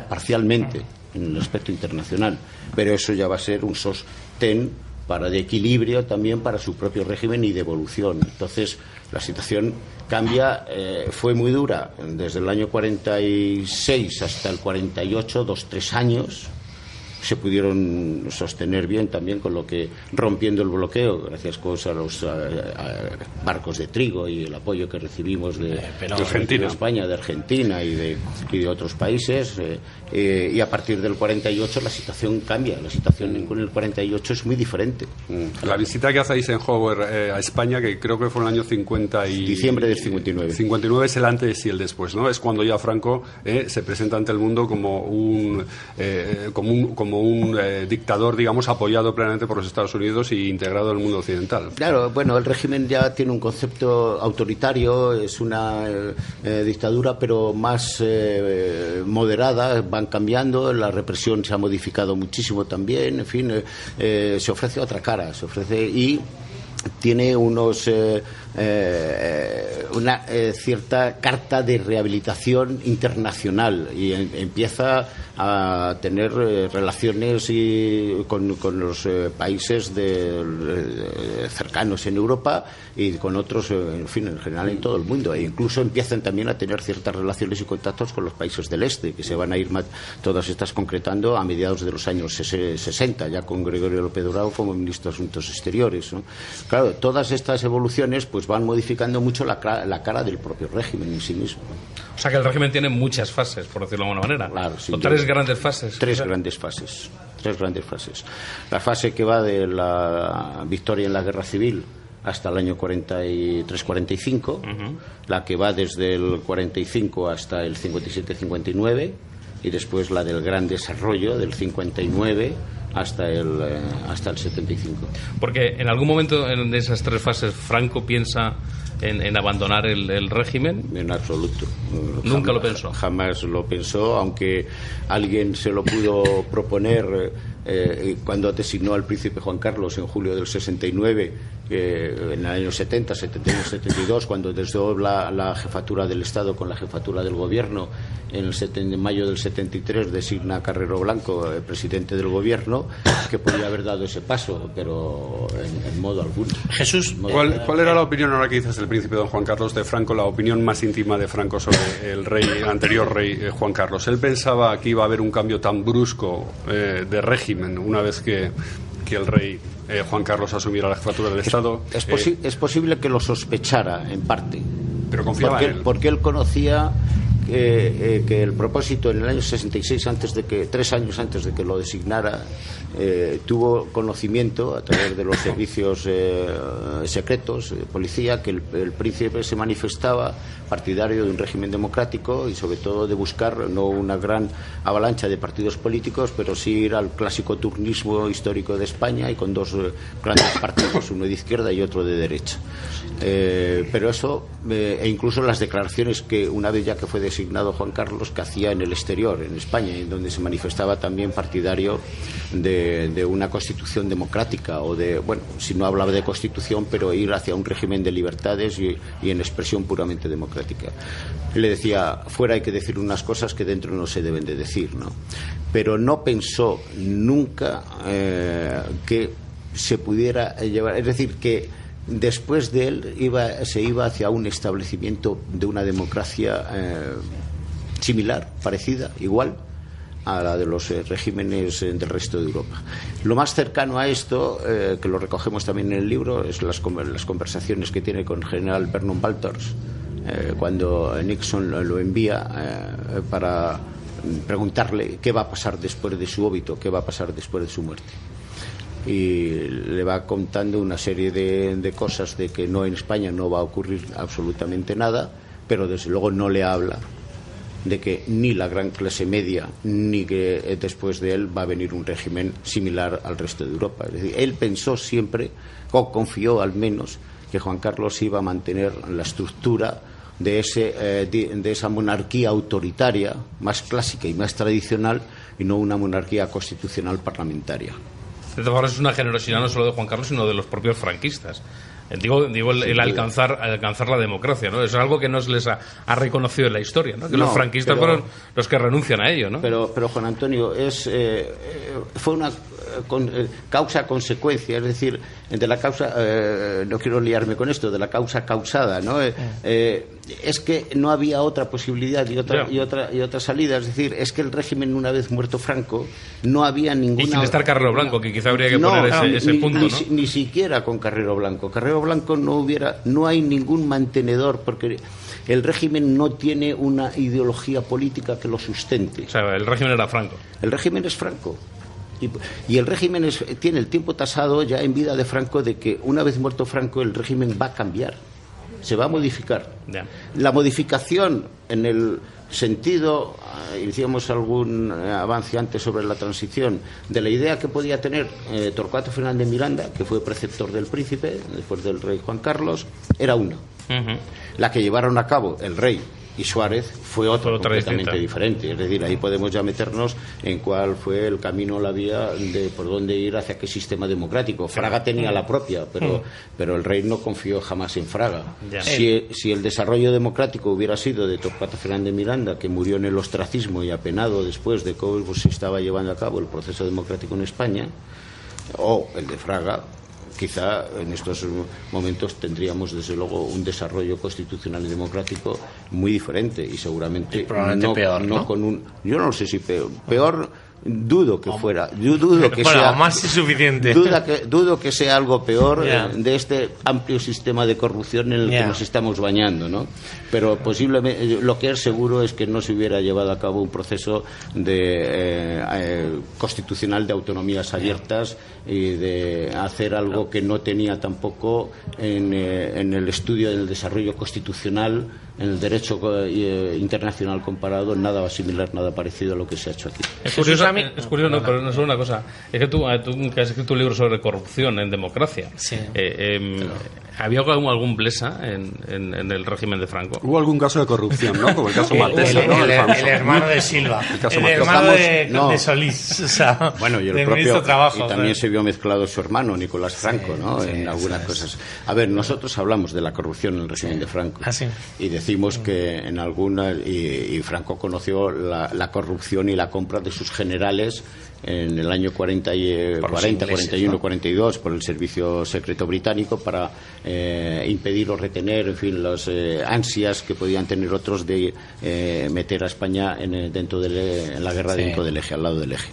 parcialmente en el aspecto internacional, pero eso ya va a ser un sostén de equilibrio también para su propio régimen y de evolución. Entonces la situación cambia, fue muy dura desde el año 46 hasta el 48, 2-3 años. Se pudieron sostener bien también con lo que, rompiendo el bloqueo, gracias a los barcos de trigo y el apoyo que recibimos de España, de Argentina y de otros países, y a partir del 48 la situación cambia. La situación con el 48 es muy diferente. La visita que hace Eisenhower a España, que creo que fue en el año 50 y... Diciembre del 59. 59 es el antes y el después, ¿no? Es cuando ya Franco se presenta ante el mundo como un dictador, digamos, apoyado plenamente por los Estados Unidos y integrado en el mundo occidental. Claro, bueno, el régimen ya tiene un concepto autoritario, es una dictadura, pero más moderada, van cambiando, la represión se ha modificado muchísimo también, en fin, se ofrece otra cara, y tiene una cierta carta de rehabilitación internacional y empieza a tener relaciones con los países cercanos en Europa y con otros, en fin, en general en todo el mundo, e incluso empiezan también a tener ciertas relaciones y contactos con los países del este, que se van a ir todas estas concretando a mediados de los años 60, ya con Gregorio López Durão como ministro de Asuntos Exteriores, ¿no? Claro, todas estas evoluciones pues van modificando mucho la cara del propio régimen en sí mismo. O sea que el régimen tiene muchas fases, por decirlo de alguna manera. Claro, sí, tres grandes fases. Tres grandes fases. La fase que va de la victoria en la guerra civil hasta el año 43-45, la que va desde el 45 hasta el 57-59, y después la del gran desarrollo del 59 hasta el 75. Porque en algún momento en esas tres fases Franco piensa en abandonar el régimen. En absoluto. Nunca lo pensó. Jamás lo pensó, aunque alguien se lo pudo proponer cuando designó al príncipe Juan Carlos en julio del 69, en el año 70, 71, 72, cuando desdobla la jefatura del Estado con la jefatura del Gobierno. En mayo del 73 designa a Carrero Blanco presidente del Gobierno, que podría haber dado ese paso, pero en modo alguno. Jesús, ¿Cuál era la opinión, ahora que dices, del príncipe don Juan Carlos, de Franco, la opinión más íntima de Franco sobre el anterior rey Juan Carlos? ¿Él pensaba que iba a haber un cambio tan brusco de régimen una vez que el rey Juan Carlos asumiera la jefatura del Estado? Es posible que lo sospechara en parte, pero confiaba en él, porque él conocía que el propósito en el año 66, 3 años antes de que lo designara, tuvo conocimiento a través de los servicios secretos de policía que el príncipe se manifestaba partidario de un régimen democrático y sobre todo de buscar no una gran avalancha de partidos políticos, pero sí ir al clásico turnismo histórico de España y con 2 grandes partidos, uno de izquierda y otro de derecha. Pero eso, e incluso las declaraciones que una vez ya que fue designado Juan Carlos, que hacía en el exterior, en España, en donde se manifestaba también partidario de una constitución democrática o de, bueno, si no hablaba de constitución, pero ir hacia un régimen de libertades y en expresión puramente democrática. Le decía, fuera hay que decir unas cosas que dentro no se deben de decir, ¿no? Pero no pensó nunca que se pudiera llevar, es decir, que después de él se iba hacia un establecimiento de una democracia similar, parecida, igual a la de los regímenes del resto de Europa. Lo más cercano a esto, que lo recogemos también en el libro, es las conversaciones que tiene con el general Vernon Walters cuando Nixon lo envía para preguntarle qué va a pasar después de su óbito, qué va a pasar después de su muerte. Y le va contando una serie de cosas de que no, en España no va a ocurrir absolutamente nada, pero desde luego no le habla de que ni la gran clase media ni que después de él va a venir un régimen similar al resto de Europa. Es decir, él pensó siempre, o confió al menos, que Juan Carlos iba a mantener la estructura de esa monarquía autoritaria más clásica y más tradicional, y no una monarquía constitucional parlamentaria. De todas formas, es una generosidad no solo de Juan Carlos, sino de los propios franquistas. Digo el alcanzar la democracia, ¿no? Es algo que no se les ha reconocido en la historia, ¿no? Que los franquistas fueron los que renuncian a ello, ¿no? Pero Juan Antonio, fue una causa-consecuencia, es decir, de la causa, no quiero liarme con esto, de la causa causada, ¿no? Es que no había otra posibilidad y otra salida, es decir, es que el régimen, una vez muerto Franco, no había ninguna... Y sin estar Carrero Blanco, que quizá habría que poner ese punto, ¿no? Ni siquiera con Carrero Blanco. Carrero Blanco no hay ningún mantenedor, porque el régimen no tiene una ideología política que lo sustente. O sea, el régimen era Franco. El régimen es Franco. Y el régimen tiene el tiempo tasado ya en vida de Franco de que una vez muerto Franco el régimen va a cambiar, se va a modificar. Yeah. La modificación en el sentido, hicimos algún avance antes sobre la transición, de la idea que podía tener Torcuato Fernández Miranda, que fue preceptor del príncipe después del rey Juan Carlos, era una. La que llevaron a cabo el rey y Suárez fue otra completamente diferente. Es decir, ahí podemos ya meternos en cuál fue el camino, la vía de por dónde ir hacia qué sistema democrático. Fraga tenía la propia, pero el rey no confió jamás en Fraga. Si el desarrollo democrático hubiera sido de Torcuato Fernández Miranda, que murió en el ostracismo y apenado después de cómo se estaba llevando a cabo el proceso democrático en España, o el de Fraga, quizá en estos momentos tendríamos desde luego un desarrollo constitucional y democrático muy diferente y seguramente peor, ¿no? Con un, yo no sé si peor dudo que fuera, yo dudo que bueno, sea más que suficiente. Dudo que sea algo peor de este amplio sistema de corrupción en el que nos estamos bañando, ¿no? Pero posiblemente lo que es seguro es que no se hubiera llevado a cabo un proceso de constitucional de autonomías abiertas y de hacer algo que no tenía tampoco en el estudio del desarrollo constitucional, en el derecho internacional comparado, nada similar, nada parecido a lo que se ha hecho aquí. Es curioso, no, pero no solo una cosa. Es que tú que has escrito un libro sobre corrupción en democracia. Sí. ¿Había algún blesa en el régimen de Franco? Hubo algún caso de corrupción, ¿no? Como el caso Maltesa, ¿no? El hermano de Silva, el hermano de Solís. O sea, bueno, y el propio Trabajo, y también se vio mezclado su hermano Nicolás Franco, ¿no? En algunas cosas. A ver, nosotros hablamos de la corrupción en el régimen de Franco. Y decimos que en algunas, y Franco conoció la corrupción y la compra de sus generales en el año 40, 41, 42 por el servicio secreto británico para impedir o retener, en fin, las ansias que podían tener otros de meter a España en la guerra dentro del eje, al lado del eje.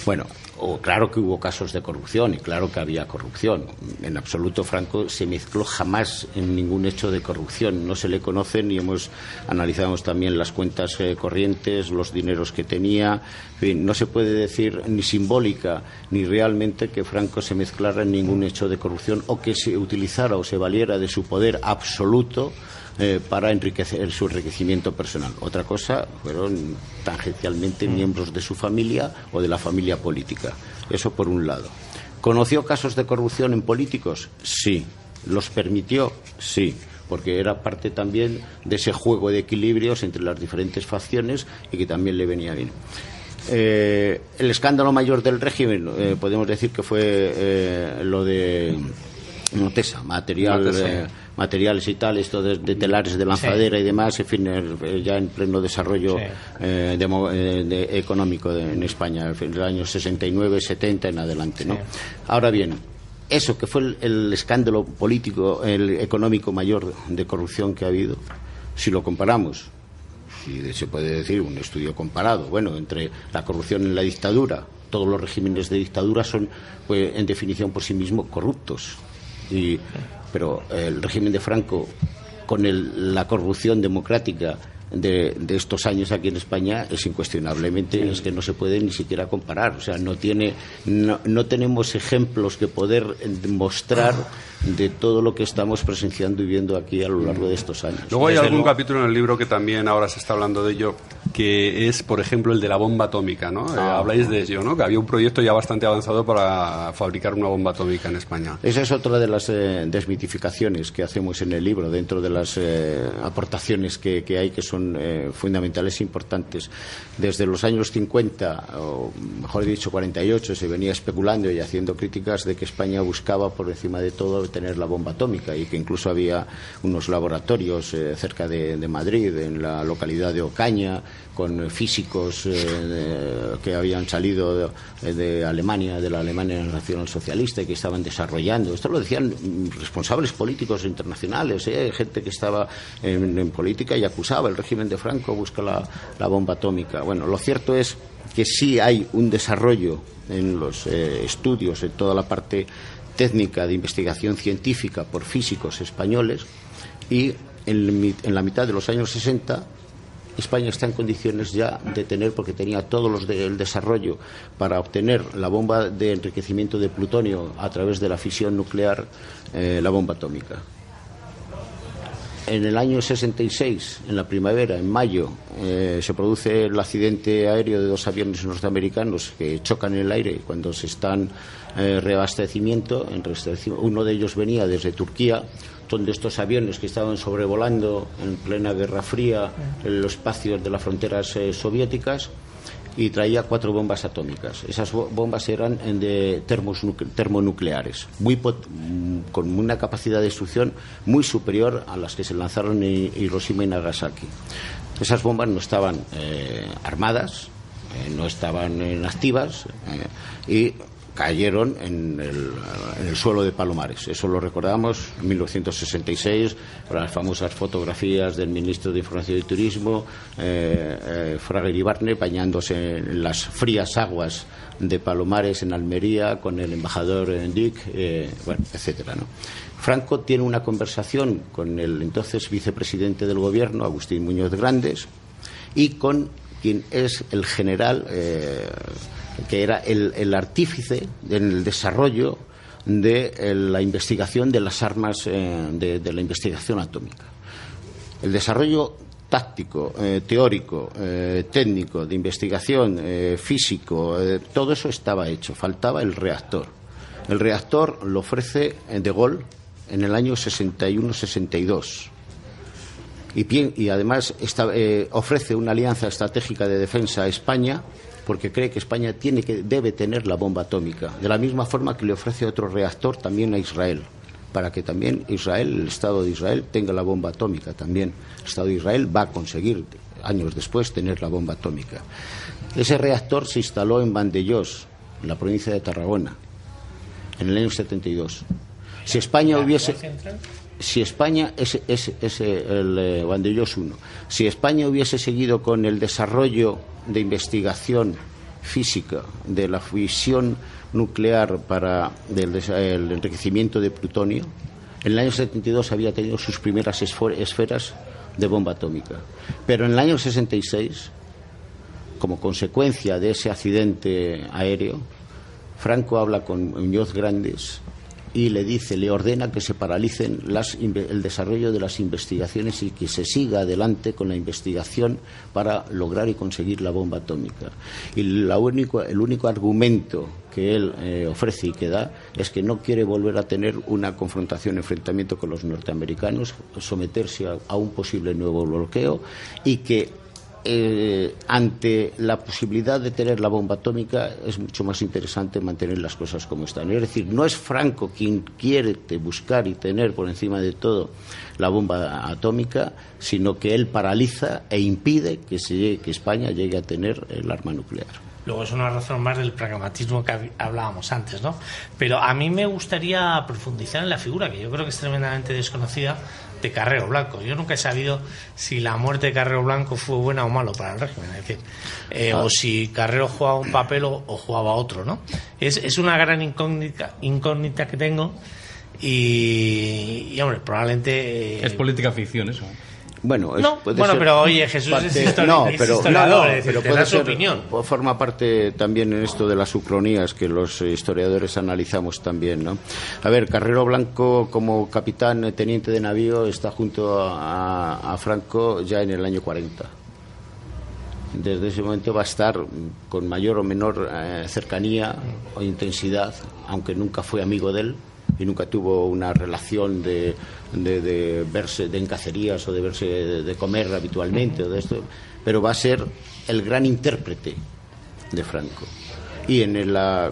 Bueno, claro que hubo casos de corrupción y claro que había corrupción. En absoluto Franco se mezcló jamás en ningún hecho de corrupción. No se le conocen y analizamos también las cuentas corrientes, los dineros que tenía. En fin, no se puede decir ni simbólica ni realmente que Franco se mezclara en ningún hecho de corrupción o que se utilizara o se valiera de su poder absoluto para enriquecer su enriquecimiento personal. Otra cosa fueron tangencialmente miembros de su familia o de la familia política. Eso por un lado. ¿Conoció casos de corrupción en políticos? Sí. ¿Los permitió? Sí, porque era parte también de ese juego de equilibrios entre las diferentes facciones y que también le venía bien. El escándalo mayor del régimen, podemos decir que fue lo de Montesa, materiales y tal, esto de telares de lanzadera y demás, en fin, ya en pleno desarrollo económico en España, en el año 69, 70 en adelante, ¿no? Ahora bien, eso que fue el escándalo político, el económico mayor de corrupción que ha habido, si lo comparamos, si se puede decir un estudio comparado, bueno, entre la corrupción en la dictadura, todos los regímenes de dictadura son, pues, en definición por sí mismos corruptos. Pero el régimen de Franco, con la corrupción democrática de estos años aquí en España, es incuestionablemente, es que no se puede ni siquiera comparar. O sea, no tenemos ejemplos que poder mostrar de todo lo que estamos presenciando y viendo aquí a lo largo de estos años. Luego hay algún capítulo en el libro que también ahora se está hablando de ello, que es, por ejemplo, el de la bomba atómica, ¿no? Habláis de ello, ¿no? Que había un proyecto ya bastante avanzado para fabricar una bomba atómica en España. Esa es otra de las desmitificaciones que hacemos en el libro, dentro de las aportaciones que hay, que son fundamentales e importantes. Desde los años 50, o mejor dicho 48, se venía especulando y haciendo críticas de que España buscaba, por encima de todo, tener la bomba atómica, y que incluso había unos laboratorios cerca de Madrid, en la localidad de Ocaña, con físicos que habían salido de Alemania, de la Alemania Nacional Socialista, y que estaban desarrollando. Esto lo decían responsables políticos internacionales, gente que estaba en política y acusaba el régimen de Franco, busca la bomba atómica. Bueno, lo cierto es que sí hay un desarrollo en los estudios, en toda la parte técnica de investigación científica por físicos españoles, y en la mitad de los años 60 España está en condiciones ya de tener, porque tenía todos el desarrollo para obtener la bomba de enriquecimiento de plutonio a través de la fisión nuclear, la bomba atómica. En el año 66, en la primavera, en mayo, se produce el accidente aéreo de 2 aviones norteamericanos que chocan en el aire cuando se están reabastecimiento. Uno de ellos venía desde Turquía. Son de estos aviones que estaban sobrevolando en plena Guerra Fría los espacios de las fronteras soviéticas, y traía 4 bombas atómicas. Esas bombas eran de termonucleares, con una capacidad de destrucción muy superior a las que se lanzaron en Hiroshima y Nagasaki. Esas bombas no estaban armadas, no estaban activas, y cayeron en el suelo de Palomares. Eso lo recordamos en 1966, con las famosas fotografías del ministro de Información y Turismo, Fraga Iribarne, bañándose en las frías aguas de Palomares en Almería, con el embajador Dick, etcétera, ¿no? Franco tiene una conversación con el entonces vicepresidente del gobierno, Agustín Muñoz Grandes, y con quien es el general que era el artífice del desarrollo de la investigación de las armas, de la investigación atómica. El desarrollo táctico, teórico, técnico, de investigación, físico, todo eso estaba hecho. Faltaba el reactor. El reactor lo ofrece De Gaulle en el año 61-62. Y además ofrece una alianza estratégica de defensa a España, porque cree que España debe tener la bomba atómica, de la misma forma que le ofrece otro reactor también a Israel, para que también el Estado de Israel tenga la bomba atómica también. El Estado de Israel va a conseguir, años después, tener la bomba atómica. Ese reactor se instaló en Vandellós, en la provincia de Tarragona, en el año 72. Si España el Vandellós 1, si España hubiese seguido con el desarrollo de investigación física de la fusión nuclear para el enriquecimiento de plutonio, en el año 72 había tenido sus primeras esferas de bomba atómica. Pero en el año 66, como consecuencia de ese accidente aéreo, Franco habla con Muñoz Grandes y le ordena que se paralicen el desarrollo de las investigaciones y que se siga adelante con la investigación para lograr y conseguir la bomba atómica. Y el único argumento que él ofrece y que da es que no quiere volver a tener una confrontación, enfrentamiento con los norteamericanos, someterse a un posible nuevo bloqueo, y que ante la posibilidad de tener la bomba atómica es mucho más interesante mantener las cosas como están. Es decir, no es Franco quien quiere buscar y tener por encima de todo la bomba atómica, sino que él paraliza e impide que España llegue a tener el arma nuclear. Luego es una razón más del pragmatismo que hablábamos antes, ¿no? Pero a mí me gustaría profundizar en la figura, que yo creo que es tremendamente desconocida, de Carrero Blanco. Yo nunca he sabido si la muerte de Carrero Blanco fue buena o malo para el régimen, es decir, o si Carrero jugaba un papel o jugaba otro, ¿no? Es una gran incógnita que tengo y hombre, probablemente... Es política ficción eso. Bueno, pero oye, Jesús es historiador, pero puede su opinión. Forma parte también en esto de las ucronías que los historiadores analizamos también, ¿no? A ver, Carrero Blanco como capitán teniente de navío está junto a Franco ya en el año 40. Desde ese momento va a estar con mayor o menor cercanía o intensidad, aunque nunca fue amigo de él y nunca tuvo una relación de verse en cacerías o de verse de comer habitualmente o de esto, pero va a ser el gran intérprete de Franco. Y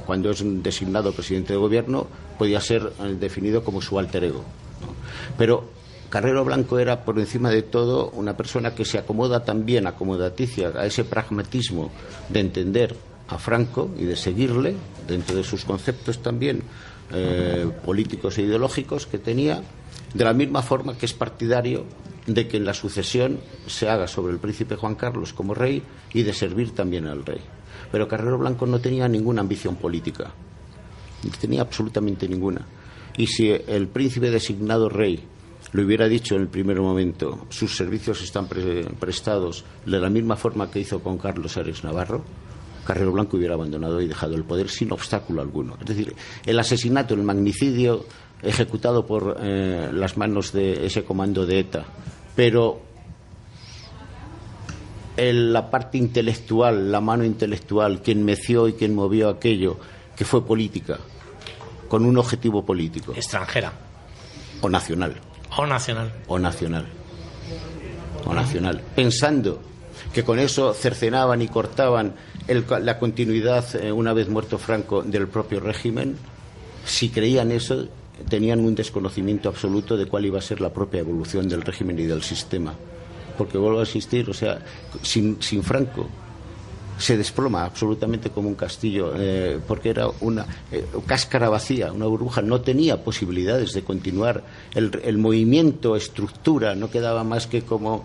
cuando es designado presidente de gobierno podía ser definido como su alter ego, ¿no? Pero Carrero Blanco era por encima de todo una persona que se acomoda también, acomodaticia a ese pragmatismo de entender a Franco y de seguirle dentro de sus conceptos también políticos e ideológicos que tenía, de la misma forma que es partidario de que en la sucesión se haga sobre el príncipe Juan Carlos como rey y de servir también al rey. Pero Carrero Blanco no tenía ninguna ambición política, no tenía absolutamente ninguna. Y si el príncipe designado rey le hubiera dicho en el primer momento sus servicios están prestados de la misma forma que hizo con Carlos Ares Navarro, Carrero Blanco hubiera abandonado y dejado el poder sin obstáculo alguno. Es decir, el asesinato, el magnicidio ejecutado por las manos de ese comando de ETA, pero la parte intelectual, la mano intelectual, quien meció y quien movió aquello, que fue política, con un objetivo político. Extranjera. O nacional. O nacional. O nacional. O nacional. Pensando que con eso cercenaban y cortaban la continuidad, una vez muerto Franco, del propio régimen. Si creían eso, tenían un desconocimiento absoluto de cuál iba a ser la propia evolución del régimen y del sistema. Porque vuelvo a insistir, o sea, sin Franco se desploma absolutamente como un castillo, porque era una cáscara vacía, una burbuja, no tenía posibilidades de continuar. El movimiento, estructura, no quedaba más que como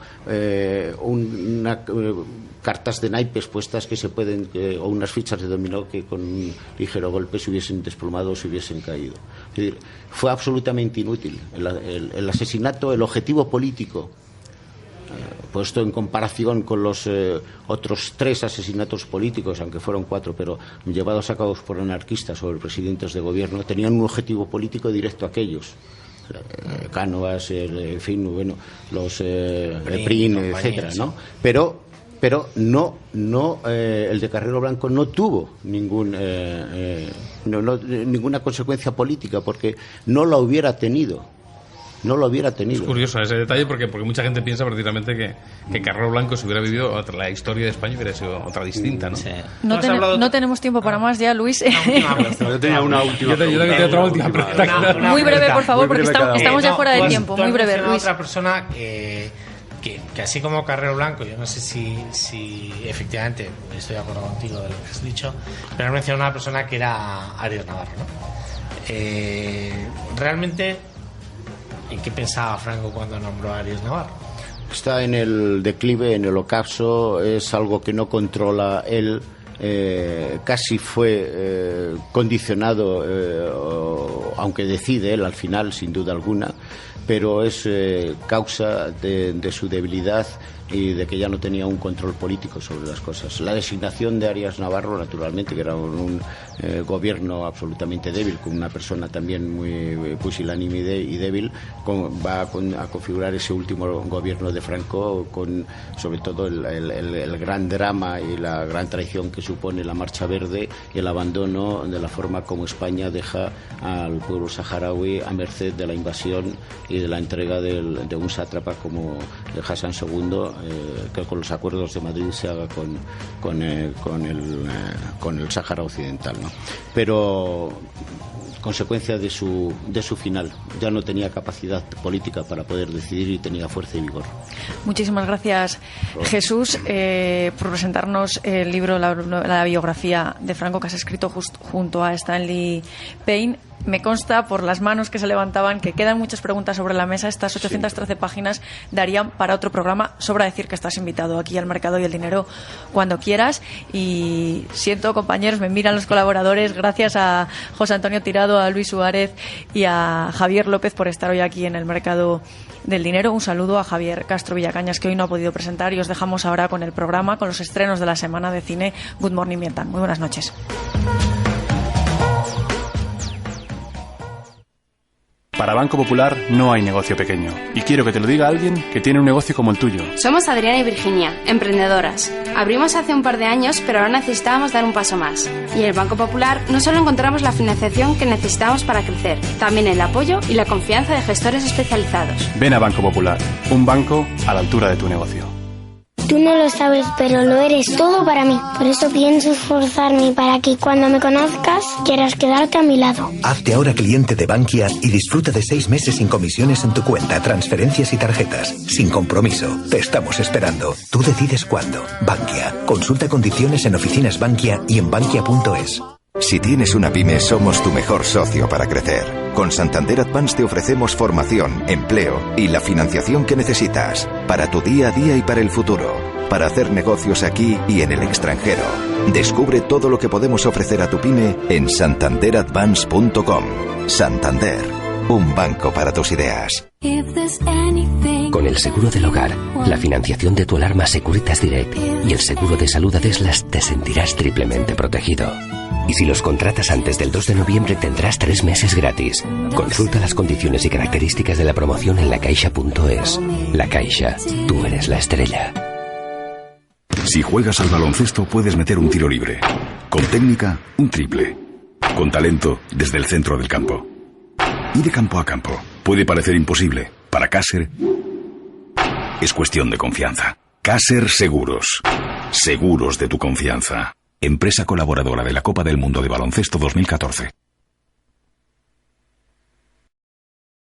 cartas de naipes puestas que se pueden, o unas fichas de dominó que con un ligero golpe se hubiesen desplomado o se hubiesen caído. Es decir, fue absolutamente inútil el asesinato, el objetivo político, puesto en comparación con los otros 3 asesinatos políticos, aunque fueron 4, pero llevados a cabo por anarquistas o presidentes de gobierno, tenían un objetivo político directo a aquellos. Cánovas, en fin, bueno, los Prin, etcétera, ¿no? Pero no el de Carrero Blanco no tuvo ninguna consecuencia política, porque no la hubiera tenido. No lo hubiera tenido. Es curioso ese detalle porque mucha gente piensa precisamente que Carrero Blanco, si hubiera vivido la historia de España, hubiera sido otra distinta, ¿no? Sí. No tenemos tiempo para más ya, Luis. Yo tenía una última pregunta. Yo tenía otra última pregunta. Muy breve, por favor, porque estamos ya fuera de tiempo. Muy breve, Luis. Otra persona que así como Carrero Blanco, yo no sé si efectivamente estoy de acuerdo contigo de lo que has dicho, pero has mencionado una persona que era Arias Navarro, ¿no? Realmente, ¿en qué pensaba Franco cuando nombró a Arias Navarro? Está en el declive, en el ocaso, es algo que no controla él casi fue condicionado, aunque decide él al final, sin duda alguna, pero es causa de su debilidad y de que ya no tenía un control político sobre las cosas. La designación de Arias Navarro, naturalmente, que era un gobierno absolutamente débil, con una persona también muy pusilánime y débil, va a configurar ese último gobierno de Franco con, sobre todo, el gran drama y la gran traición que supone la Marcha Verde y el abandono de la forma como España deja al pueblo saharaui a merced de la invasión y de la entrega de un sátrapa como Hassan II, que con los acuerdos de Madrid se haga con el Sáhara Occidental, ¿no? Pero consecuencia de su final, ya no tenía capacidad política para poder decidir y tenía fuerza y vigor. Muchísimas gracias, Jesús, por presentarnos el libro, la biografía de Franco que has escrito junto a Stanley Payne. Me consta por las manos que se levantaban que quedan muchas preguntas sobre la mesa. Estas 813 páginas darían para otro programa. Sobra decir que estás invitado aquí al Mercado y el Dinero cuando quieras. Y siento, compañeros, me miran los colaboradores. Gracias a José Antonio Tirado, a Luis Suárez y a Javier López por estar hoy aquí en el Mercado del Dinero. Un saludo a Javier Castro Villacañas, que hoy no ha podido presentar, y os dejamos ahora con el programa, con los estrenos de la semana de cine. Good Morning Vietnam. Muy buenas noches. Para Banco Popular no hay negocio pequeño. Y quiero que te lo diga alguien que tiene un negocio como el tuyo. Somos Adriana y Virginia, emprendedoras. Abrimos hace un par de años, pero ahora necesitábamos dar un paso más. Y en el Banco Popular no solo encontramos la financiación que necesitamos para crecer, también el apoyo y la confianza de gestores especializados. Ven a Banco Popular, un banco a la altura de tu negocio. Tú no lo sabes, pero lo eres todo para mí. Por eso pienso esforzarme para que cuando me conozcas quieras quedarte a mi lado. Hazte ahora cliente de Bankia y disfruta de 6 meses sin comisiones en tu cuenta, transferencias y tarjetas. Sin compromiso. Te estamos esperando. Tú decides cuándo. Bankia. Consulta condiciones en oficinas Bankia y en bankia.es. Si tienes una pyme, somos tu mejor socio para crecer. Con Santander Advance te ofrecemos formación, empleo y la financiación que necesitas para tu día a día y para el futuro, para hacer negocios aquí y en el extranjero. Descubre todo lo que podemos ofrecer a tu pyme en santanderadvance.com. Santander, un banco para tus ideas. Con el seguro del hogar, la financiación de tu alarma Securitas Direct y el seguro de salud Adeslas te sentirás triplemente protegido. Y si los contratas antes del 2 de noviembre tendrás 3 meses gratis. Consulta las condiciones y características de la promoción en lacaixa.es. La Caixa, tú eres la estrella. Si juegas al baloncesto puedes meter un tiro libre. Con técnica, un triple. Con talento, desde el centro del campo. Y de campo a campo. Puede parecer imposible. Para Caser es cuestión de confianza. Caser Seguros. Seguros de tu confianza. Empresa colaboradora de la Copa del Mundo de Baloncesto 2014.